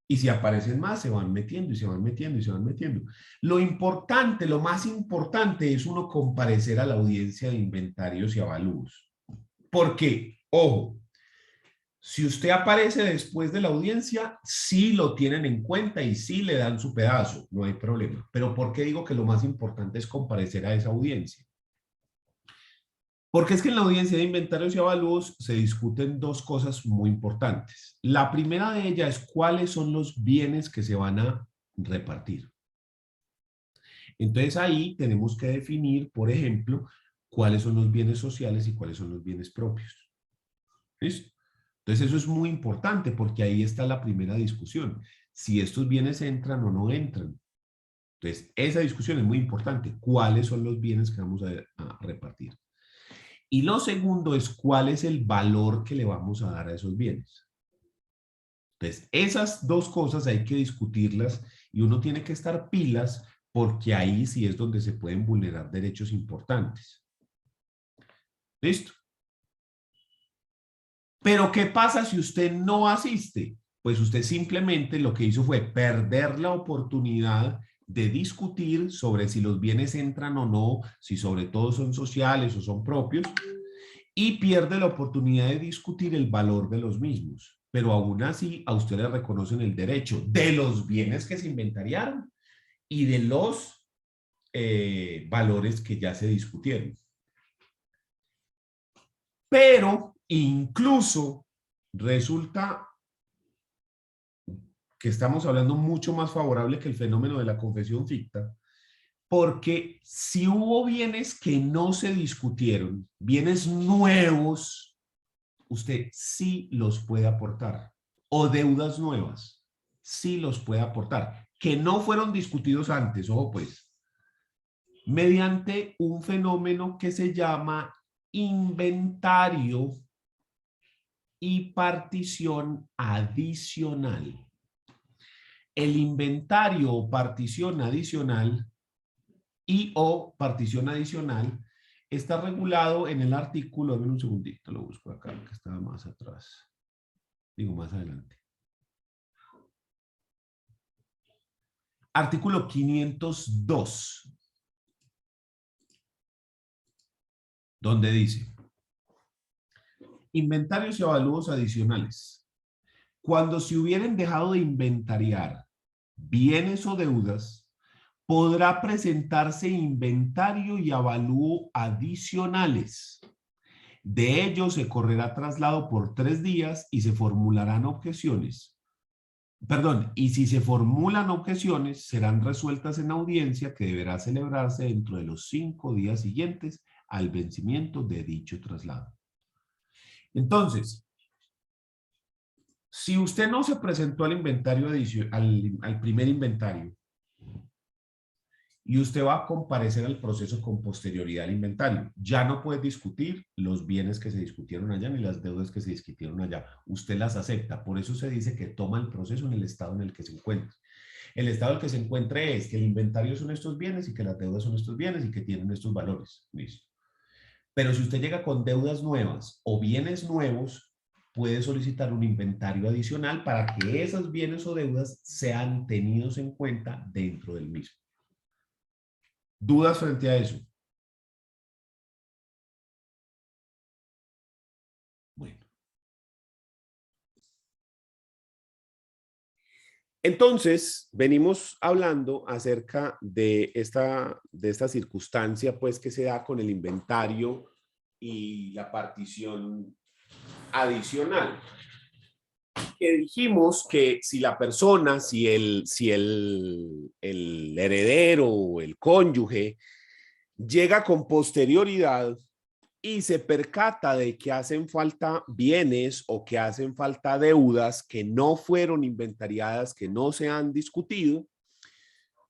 Y si aparecen más, se van metiendo y se van metiendo y se van metiendo. Lo importante, lo más importante es uno comparecer a la audiencia de inventarios y avalúos. Porque, ojo, si usted aparece después de la audiencia, sí lo tienen en cuenta y sí le dan su pedazo, no hay problema. Pero ¿por qué digo que lo más importante es comparecer a esa audiencia? Porque es que en la audiencia de inventarios y avalúos se discuten dos cosas muy importantes. La primera de ellas es cuáles son los bienes que se van a repartir. Entonces ahí tenemos que definir, por ejemplo, cuáles son los bienes sociales y cuáles son los bienes propios. ¿Listo? Entonces eso es muy importante porque ahí está la primera discusión. Si estos bienes entran o no entran. Entonces esa discusión es muy importante. ¿Cuáles son los bienes que vamos a repartir? Y lo segundo es cuál es el valor que le vamos a dar a esos bienes. Entonces, esas dos cosas hay que discutirlas y uno tiene que estar pilas porque ahí sí es donde se pueden vulnerar derechos importantes. ¿Listo? Pero ¿qué pasa si usted no asiste? Pues usted simplemente lo que hizo fue perder la oportunidad de discutir sobre si los bienes entran o no, si sobre todo son sociales o son propios, y pierde la oportunidad de discutir el valor de los mismos. Pero aún así, a usted le reconocen el derecho de los bienes que se inventariaron y de los valores que ya se discutieron. Pero incluso resulta que estamos hablando mucho más favorable que el fenómeno de la confesión ficta, porque si hubo bienes que no se discutieron, bienes nuevos, usted sí los puede aportar, o deudas nuevas, sí los puede aportar, que no fueron discutidos antes, ojo pues, mediante un fenómeno que se llama inventario y partición adicional. El inventario o partición adicional partición adicional está regulado en el artículo, dame un segundito, lo busco acá, que estaba más atrás, digo más adelante. Artículo 502, donde dice, inventarios y avalúos adicionales. Cuando se hubieran dejado de inventariar bienes o deudas, podrá presentarse inventario y avalúo adicionales. De ello se correrá traslado por 3 días y se formularán objeciones. Perdón, y si se formulan objeciones, serán resueltas en audiencia que deberá celebrarse dentro de los 5 días siguientes al vencimiento de dicho traslado. Entonces, si usted no se presentó al inventario al primer inventario y usted va a comparecer al proceso con posterioridad al inventario, ya no puede discutir los bienes que se discutieron allá ni las deudas que se discutieron allá. Usted las acepta. Por eso se dice que toma el proceso en el estado en el que se encuentra. El estado en el que se encuentre es que el inventario son estos bienes y que las deudas son estos bienes y que tienen estos valores. Listo. Pero si usted llega con deudas nuevas o bienes nuevos, puede solicitar un inventario adicional para que esos bienes o deudas sean tenidos en cuenta dentro del mismo. ¿Dudas frente a eso? Bueno. Entonces, venimos hablando acerca de esta circunstancia pues, que se da con el inventario y la partición adicional. que dijimos que si la persona, si el heredero o el cónyuge llega con posterioridad y se percata de que hacen falta bienes o que hacen falta deudas que no fueron inventariadas, que no se han discutido,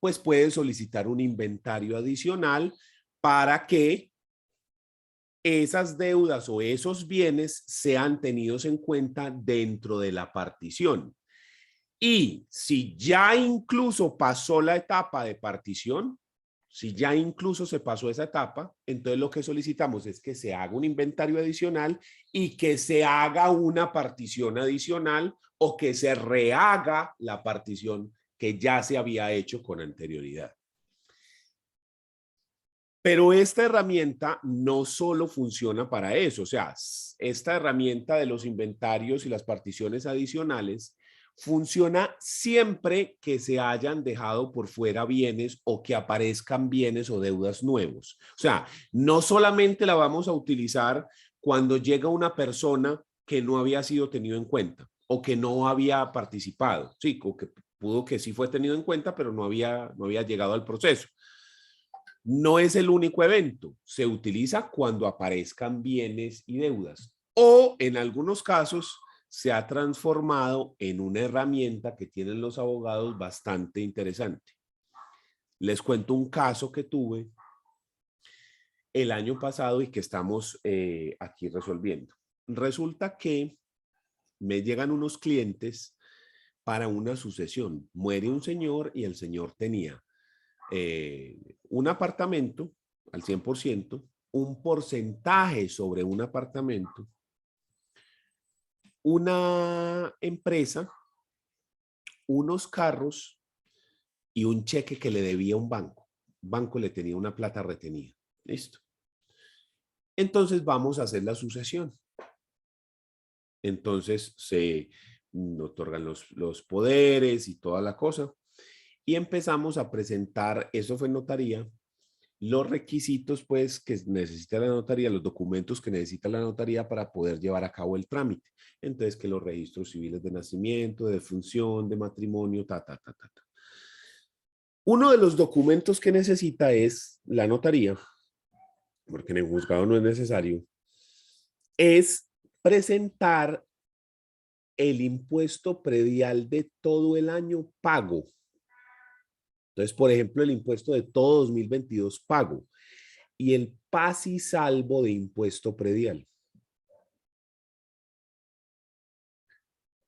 pues puede solicitar un inventario adicional para que esas deudas o esos bienes sean tenidos en cuenta dentro de la partición. Y si ya incluso pasó la etapa de partición, si ya incluso se pasó esa etapa, entonces lo que solicitamos es que se haga un inventario adicional y que se haga una partición adicional o que se rehaga la partición que ya se había hecho con anterioridad. Pero esta herramienta no solo funciona para eso, o sea, esta herramienta de los inventarios y las particiones adicionales funciona siempre que se hayan dejado por fuera bienes o que aparezcan bienes o deudas nuevos. O sea, no solamente la vamos a utilizar cuando llega una persona que no había sido tenido en cuenta o que no había participado, sí, o que pudo que sí fue tenido en cuenta, pero no había llegado al proceso. No es el único evento, se utiliza cuando aparezcan bienes y deudas o en algunos casos se ha transformado en una herramienta que tienen los abogados bastante interesante. Les cuento un caso que tuve el año pasado y que estamos aquí resolviendo. Resulta que me llegan unos clientes para una sucesión. Muere un señor y el señor tenía un apartamento al 100%, un porcentaje sobre un apartamento, una empresa, unos carros y un cheque que le debía un banco. Un banco le tenía una plata retenida. Listo. Entonces vamos a hacer la sucesión. Entonces se otorgan los poderes y toda la cosa. Y empezamos a presentar, eso fue en notaría, los requisitos pues que necesita la notaría, los documentos que necesita la notaría para poder llevar a cabo el trámite. Entonces que los registros civiles de nacimiento, de defunción, de matrimonio, Uno de los documentos que necesita es la notaría, porque en el juzgado no es necesario, es presentar el impuesto predial de todo el año pago. Entonces, por ejemplo, el impuesto de todo 2022 pago y el paz y salvo de impuesto predial.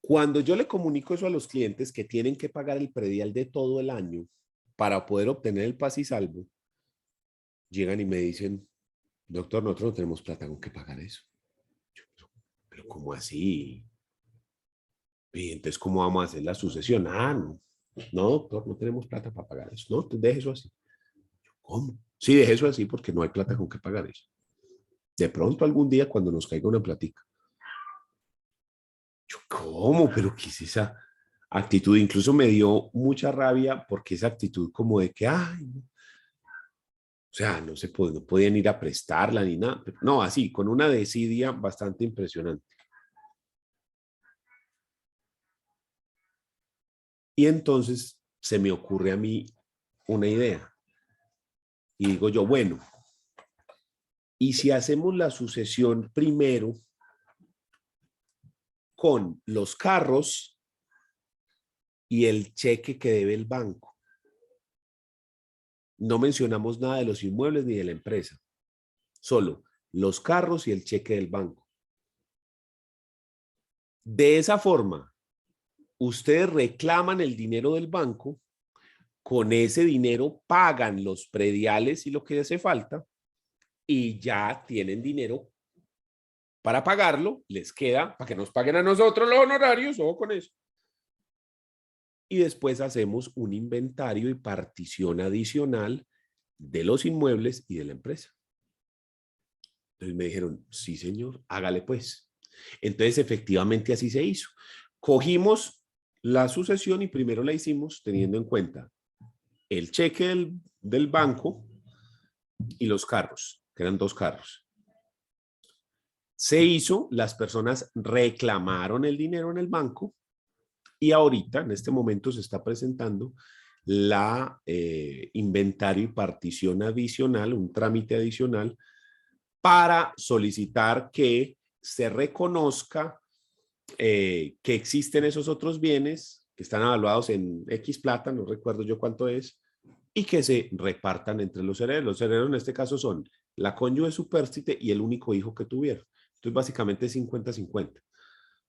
Cuando yo le comunico eso a los clientes que tienen que pagar el predial de todo el año para poder obtener el paz y salvo, llegan y me dicen, doctor, nosotros no tenemos plata con que pagar eso. Yo, pero ¿cómo así? Y entonces, ¿cómo vamos a hacer la sucesión? Ah, no. No, doctor, no tenemos plata para pagar eso. No, deje eso así. ¿Cómo? Sí, deje eso así porque no hay plata con que pagar eso. De pronto algún día cuando nos caiga una platica. Yo, ¿cómo? ¿Pero qué es esa actitud? Incluso me dio mucha rabia porque esa actitud como de que, ay, no. O sea, no se puede, no podían ir a prestarla ni nada. No, así, con una desidia bastante impresionante. Y entonces se me ocurre a mí una idea. Y digo yo, bueno, ¿y si hacemos la sucesión primero con los carros y el cheque que debe el banco? No mencionamos nada de los inmuebles ni de la empresa, solo los carros y el cheque del banco. De esa forma, ustedes reclaman el dinero del banco, con ese dinero pagan los prediales y lo que hace falta y ya tienen dinero para pagarlo, les queda para que nos paguen a nosotros los honorarios, o con eso. Y después hacemos un inventario y partición adicional de los inmuebles y de la empresa. Entonces me dijeron, sí señor, hágale pues. Entonces efectivamente así se hizo. Cogimos la sucesión y primero la hicimos teniendo en cuenta el cheque del banco y los carros, que eran 2 carros. Se hizo, las personas reclamaron el dinero en el banco y ahorita, en este momento, se está presentando la inventario y partición adicional, un trámite adicional para solicitar que se reconozca que existen esos otros bienes que están evaluados en X plata, no recuerdo yo cuánto es, y que se repartan entre los herederos. Los herederos en este caso son la cónyuge supérstite y el único hijo que tuvieron. Entonces, básicamente 50-50.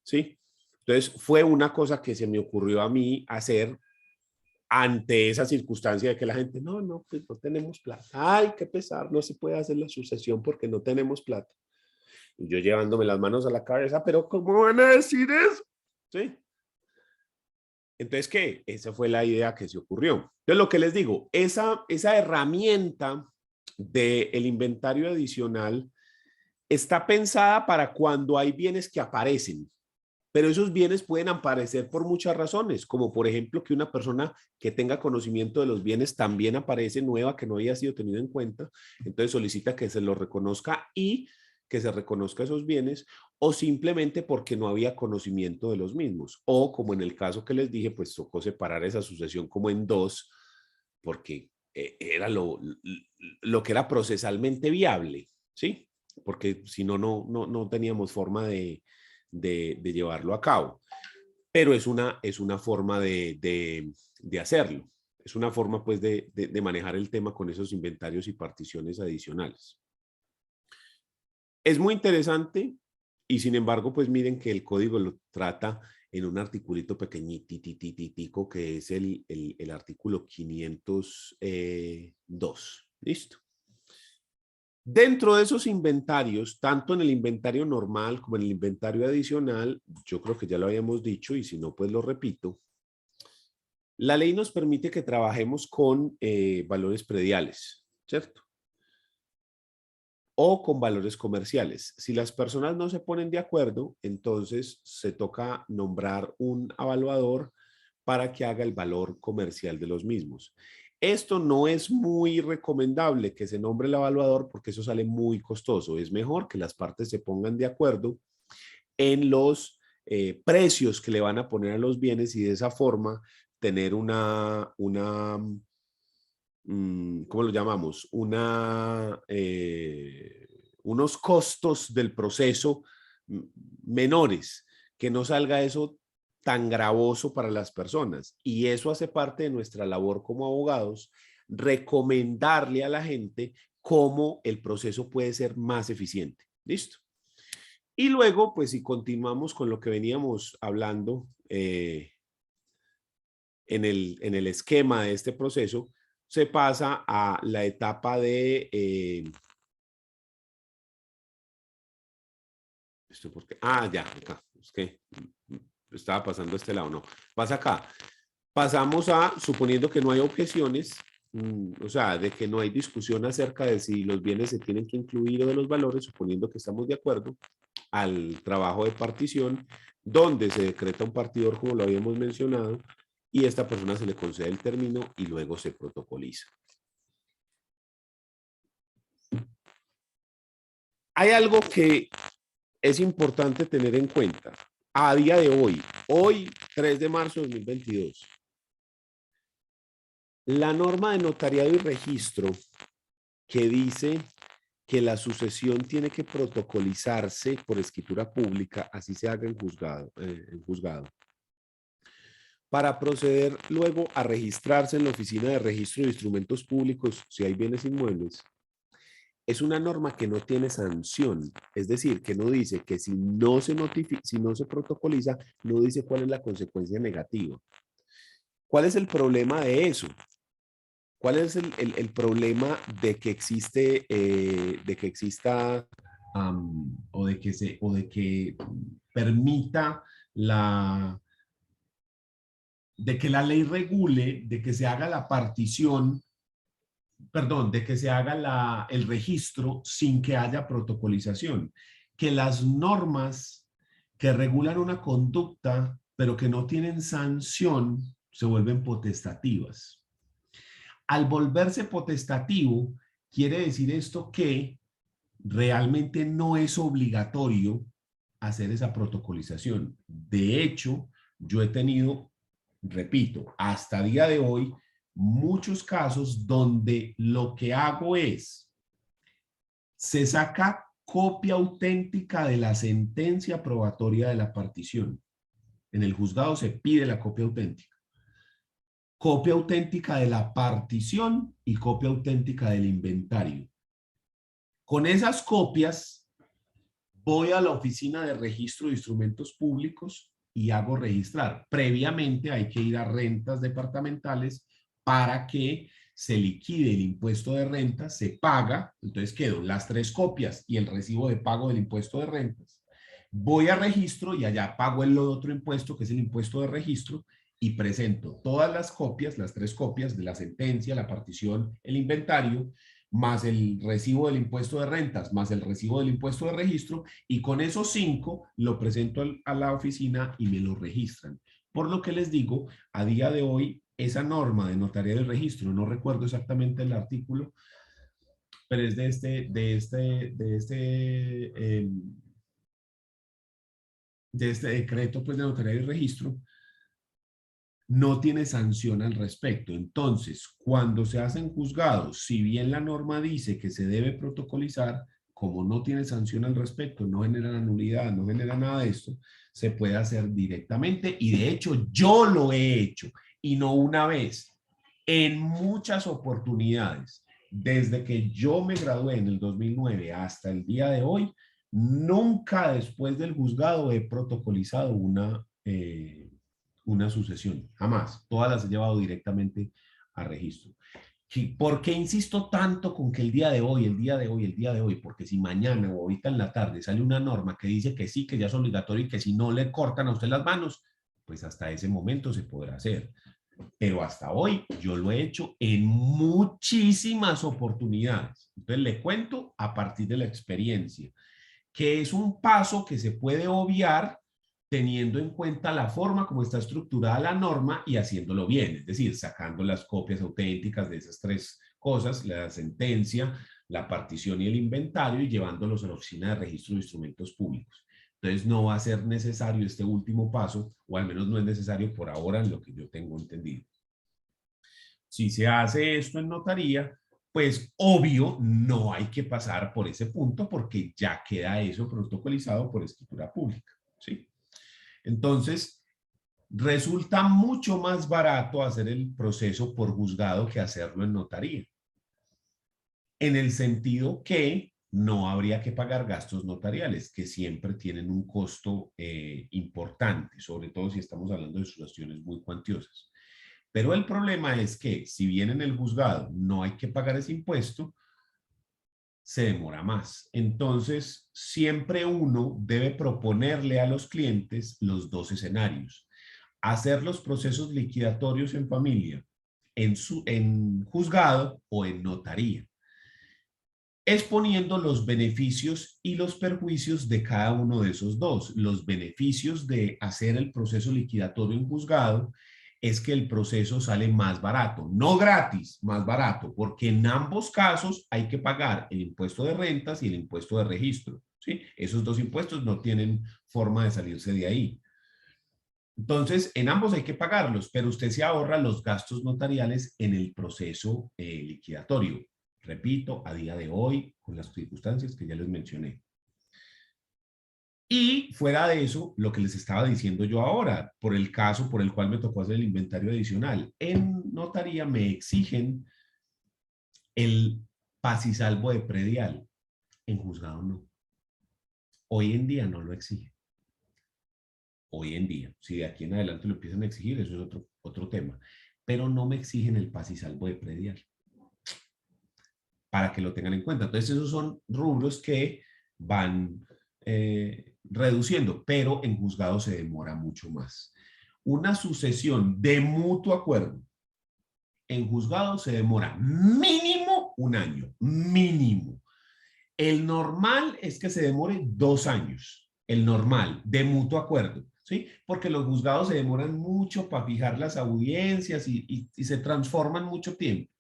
¿Sí? Entonces, fue una cosa que se me ocurrió a mí hacer ante esa circunstancia de que la gente, no, pues no tenemos plata. Ay, qué pesar, no se puede hacer la sucesión porque no tenemos plata. Y yo llevándome las manos a la cabeza, pero ¿cómo van a decir eso? ¿Sí? Entonces, ¿qué? Esa fue la idea que se ocurrió. Entonces, lo que les digo, esa herramienta del inventario adicional está pensada para cuando hay bienes que aparecen, pero esos bienes pueden aparecer por muchas razones, como por ejemplo que una persona que tenga conocimiento de los bienes también aparece nueva, que no había sido tenido en cuenta, entonces solicita que se lo reconozca y que se reconozca esos bienes, o simplemente porque no había conocimiento de los mismos, o como en el caso que les dije, pues tocó separar esa sucesión como en dos, porque era lo que era procesalmente viable, ¿sí? Porque si no, no teníamos forma de llevarlo a cabo. Pero es una forma de hacerlo. Es una forma, pues, de manejar el tema con esos inventarios y particiones adicionales. Es muy interesante y, sin embargo, pues miren que el código lo trata en un articulito pequeñititico que es el artículo 502. ¿Listo? Dentro de esos inventarios, tanto en el inventario normal como en el inventario adicional, yo creo que ya lo habíamos dicho y si no, pues lo repito, la ley nos permite que trabajemos con valores prediales, ¿cierto? O con valores comerciales. Si las personas no se ponen de acuerdo, entonces se toca nombrar un evaluador para que haga el valor comercial de los mismos. Esto no es muy recomendable que se nombre el evaluador porque eso sale muy costoso. Es mejor que las partes se pongan de acuerdo en los precios que le van a poner a los bienes y de esa forma tener ¿cómo lo llamamos? Unos costos del proceso menores, que no salga eso tan gravoso para las personas. Y eso hace parte de nuestra labor como abogados, recomendarle a la gente cómo el proceso puede ser más eficiente. ¿Listo? Y luego, pues si continuamos con lo que veníamos hablando en el esquema de este proceso, se pasa a la etapa de... ¿esto por qué? Ah, ya, acá. Es que estaba pasando a este lado, no. Pasa acá. Pasamos a, suponiendo que no hay objeciones, o sea, de que no hay discusión acerca de si los bienes se tienen que incluir o de los valores, suponiendo que estamos de acuerdo, al trabajo de partición, donde se decreta un partidor, como lo habíamos mencionado, y a esta persona se le concede el término y luego se protocoliza. Hay algo que es importante tener en cuenta. A día de hoy 3 de marzo de 2022, la norma de notariado y registro que dice que la sucesión tiene que protocolizarse por escritura pública, así se haga en juzgado, para proceder luego a registrarse en la Oficina de Registro de Instrumentos Públicos si hay bienes inmuebles. Es una norma que no tiene sanción, es decir, que no dice que si no se si no se protocoliza, no dice cuál es la consecuencia negativa. ¿Cuál es el problema de eso? ¿Cuál es el problema de que existe, de que exista o de que permita de que la ley regule, de que se haga la partición, perdón, de que se haga el registro sin que haya protocolización? Que las normas que regulan una conducta, pero que no tienen sanción, se vuelven potestativas. Al volverse potestativo, quiere decir esto que realmente no es obligatorio hacer esa protocolización. De hecho, yo he tenido, repito, hasta día de hoy, muchos casos donde lo que hago es, se saca copia auténtica de la sentencia probatoria de la partición. En el juzgado se pide la copia auténtica. Copia auténtica de la partición y copia auténtica del inventario. Con esas copias voy a la oficina de registro de instrumentos públicos y hago registrar. Previamente hay que ir a rentas departamentales para que se liquide el impuesto de renta, se paga, entonces quedan las 3 copias y el recibo de pago del impuesto de rentas. Voy a registro y allá pago el otro impuesto, que es el impuesto de registro, y presento todas las copias, las 3 copias de la sentencia, la partición, el inventario, más el recibo del impuesto de rentas, más el recibo del impuesto de registro, y con esos 5 lo presento a la oficina y me lo registran. Por lo que les digo, a día de hoy, esa norma de notariado del registro, no recuerdo exactamente el artículo, pero es de este decreto pues, de notariado del registro, no tiene sanción al respecto. Entonces, cuando se hacen juzgados, si bien la norma dice que se debe protocolizar, como no tiene sanción al respecto, no genera nulidad, no genera nada de esto, se puede hacer directamente y de hecho yo lo he hecho y no una vez, en muchas oportunidades. Desde que yo me gradué en el 2009 hasta el día de hoy, nunca después del juzgado he protocolizado una sucesión, jamás. Todas las he llevado directamente a registro. ¿Por qué insisto tanto con que el día de hoy, el día de hoy, el día de hoy? Porque si mañana o ahorita en la tarde sale una norma que dice que sí, que ya es obligatorio y que si no le cortan a usted las manos, pues hasta ese momento se podrá hacer. Pero hasta hoy yo lo he hecho en muchísimas oportunidades. Entonces le cuento a partir de la experiencia, que es un paso que se puede obviar teniendo en cuenta la forma como está estructurada la norma y haciéndolo bien, es decir, sacando las copias auténticas de esas 3 cosas, la sentencia, la partición y el inventario, y llevándolos a la oficina de registro de instrumentos públicos. Entonces no va a ser necesario este último paso, o al menos no es necesario por ahora en lo que yo tengo entendido. Si se hace esto en notaría, pues obvio no hay que pasar por ese punto porque ya queda eso protocolizado por escritura pública, ¿sí? Entonces, resulta mucho más barato hacer el proceso por juzgado que hacerlo en notaría. En el sentido que no habría que pagar gastos notariales, que siempre tienen un costo importante, sobre todo si estamos hablando de sucesiones muy cuantiosas. Pero el problema es que si bien en el juzgado no hay que pagar ese impuesto, se demora más. Entonces, siempre uno debe proponerle a los clientes los 2 escenarios. Hacer los procesos liquidatorios en familia, en juzgado o en notaría, exponiendo los beneficios y los perjuicios de cada uno de esos 2. Los beneficios de hacer el proceso liquidatorio en juzgado es que el proceso sale más barato, no gratis, más barato, porque en ambos casos hay que pagar el impuesto de rentas y el impuesto de registro, ¿sí? Esos 2 impuestos no tienen forma de salirse de ahí. Entonces, en ambos hay que pagarlos, pero usted se ahorra los gastos notariales en el proceso liquidatorio. Repito, a día de hoy, con las circunstancias que ya les mencioné. Y fuera de eso, lo que les estaba diciendo yo ahora, por el caso por el cual me tocó hacer el inventario adicional. En notaría me exigen el paz y salvo de predial. En juzgado no. Hoy en día no lo exigen. Hoy en día. Si de aquí en adelante lo empiezan a exigir, eso es otro tema. Pero no me exigen el paz y salvo de predial. Para que lo tengan en cuenta. Entonces, esos son rubros que van reduciendo, pero en juzgado se demora mucho más. Una sucesión de mutuo acuerdo en juzgado se demora mínimo 1 año, mínimo. El normal es que se demore 2 años, el normal, de mutuo acuerdo, ¿sí? Porque los juzgados se demoran mucho para fijar las audiencias y se transforman mucho tiempo.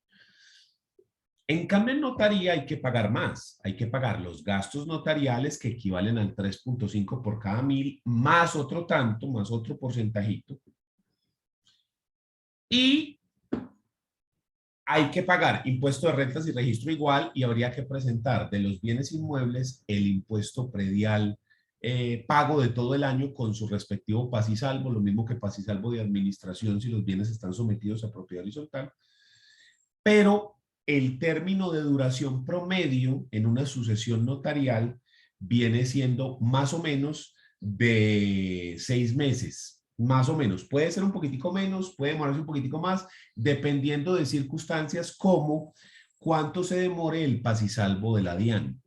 En cambio, en notaría hay que pagar más. Hay que pagar los gastos notariales que equivalen al 3.5 por cada 1000, más otro tanto, más otro porcentajito. Y hay que pagar impuesto de rentas y registro igual, y habría que presentar de los bienes inmuebles el impuesto predial, pago de todo el año con su respectivo paz y salvo, lo mismo que paz y salvo de administración si los bienes están sometidos a propiedad horizontal. Pero el término de duración promedio en una sucesión notarial viene siendo más o menos de 6 meses, más o menos. Puede ser un poquitico menos, puede demorarse un poquitico más, dependiendo de circunstancias como cuánto se demore el paz y salvo de la DIAN.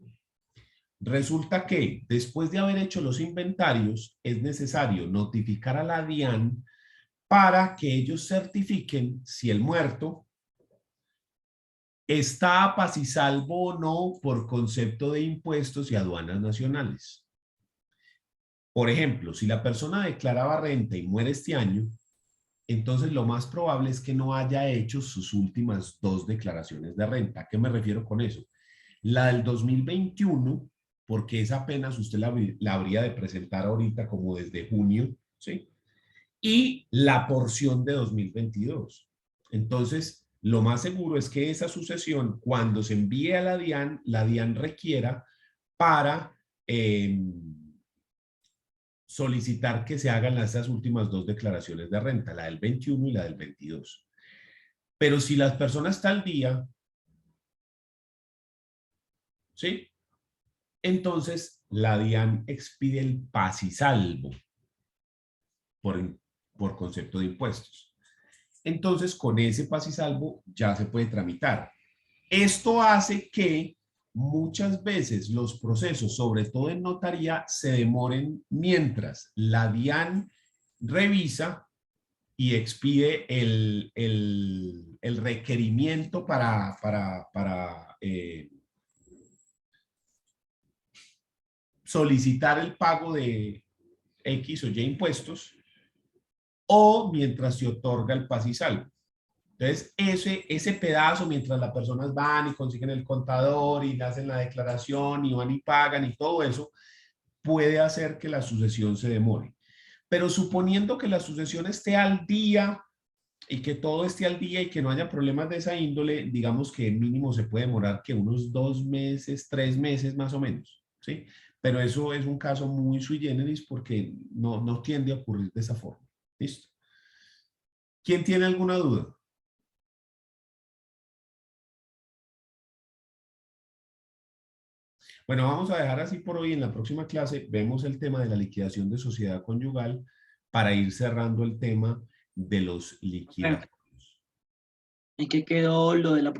Resulta que después de haber hecho los inventarios, es necesario notificar a la DIAN para que ellos certifiquen si el muerto está a paz y salvo o no por concepto de impuestos y aduanas nacionales. Por ejemplo, si la persona declaraba renta y muere este año, entonces lo más probable es que no haya hecho sus últimas 2 declaraciones de renta. ¿A qué me refiero con eso? La del 2021, porque esa apenas usted la habría de presentar ahorita como desde junio, ¿sí? Y la porción de 2022. Entonces, lo más seguro es que esa sucesión, cuando se envíe a la DIAN requiera para solicitar que se hagan esas últimas 2 declaraciones de renta, la del 21 y la del 22. Pero si las personas está al día, ¿sí? Entonces la DIAN expide el paz y salvo por, por concepto de impuestos. Entonces, con ese paz y salvo ya se puede tramitar. Esto hace que muchas veces los procesos, sobre todo en notaría, se demoren mientras la DIAN revisa y expide el requerimiento para solicitar el pago de X o Y impuestos, o mientras se otorga el paz y salvo. Entonces, ese pedazo, mientras las personas van y consiguen el contador y hacen la declaración y van y pagan y todo eso, puede hacer que la sucesión se demore. Pero suponiendo que la sucesión esté al día y que todo esté al día y que no haya problemas de esa índole, digamos que mínimo se puede demorar que unos 2 meses, 3 meses más o menos, ¿sí? Pero eso es un caso muy sui generis porque no tiende a ocurrir de esa forma. ¿Listo? ¿Quién tiene alguna duda? Bueno, vamos a dejar así por hoy. En la próxima clase vemos el tema de la liquidación de sociedad conyugal para ir cerrando el tema de los liquidatorios. ¿En qué quedó lo de la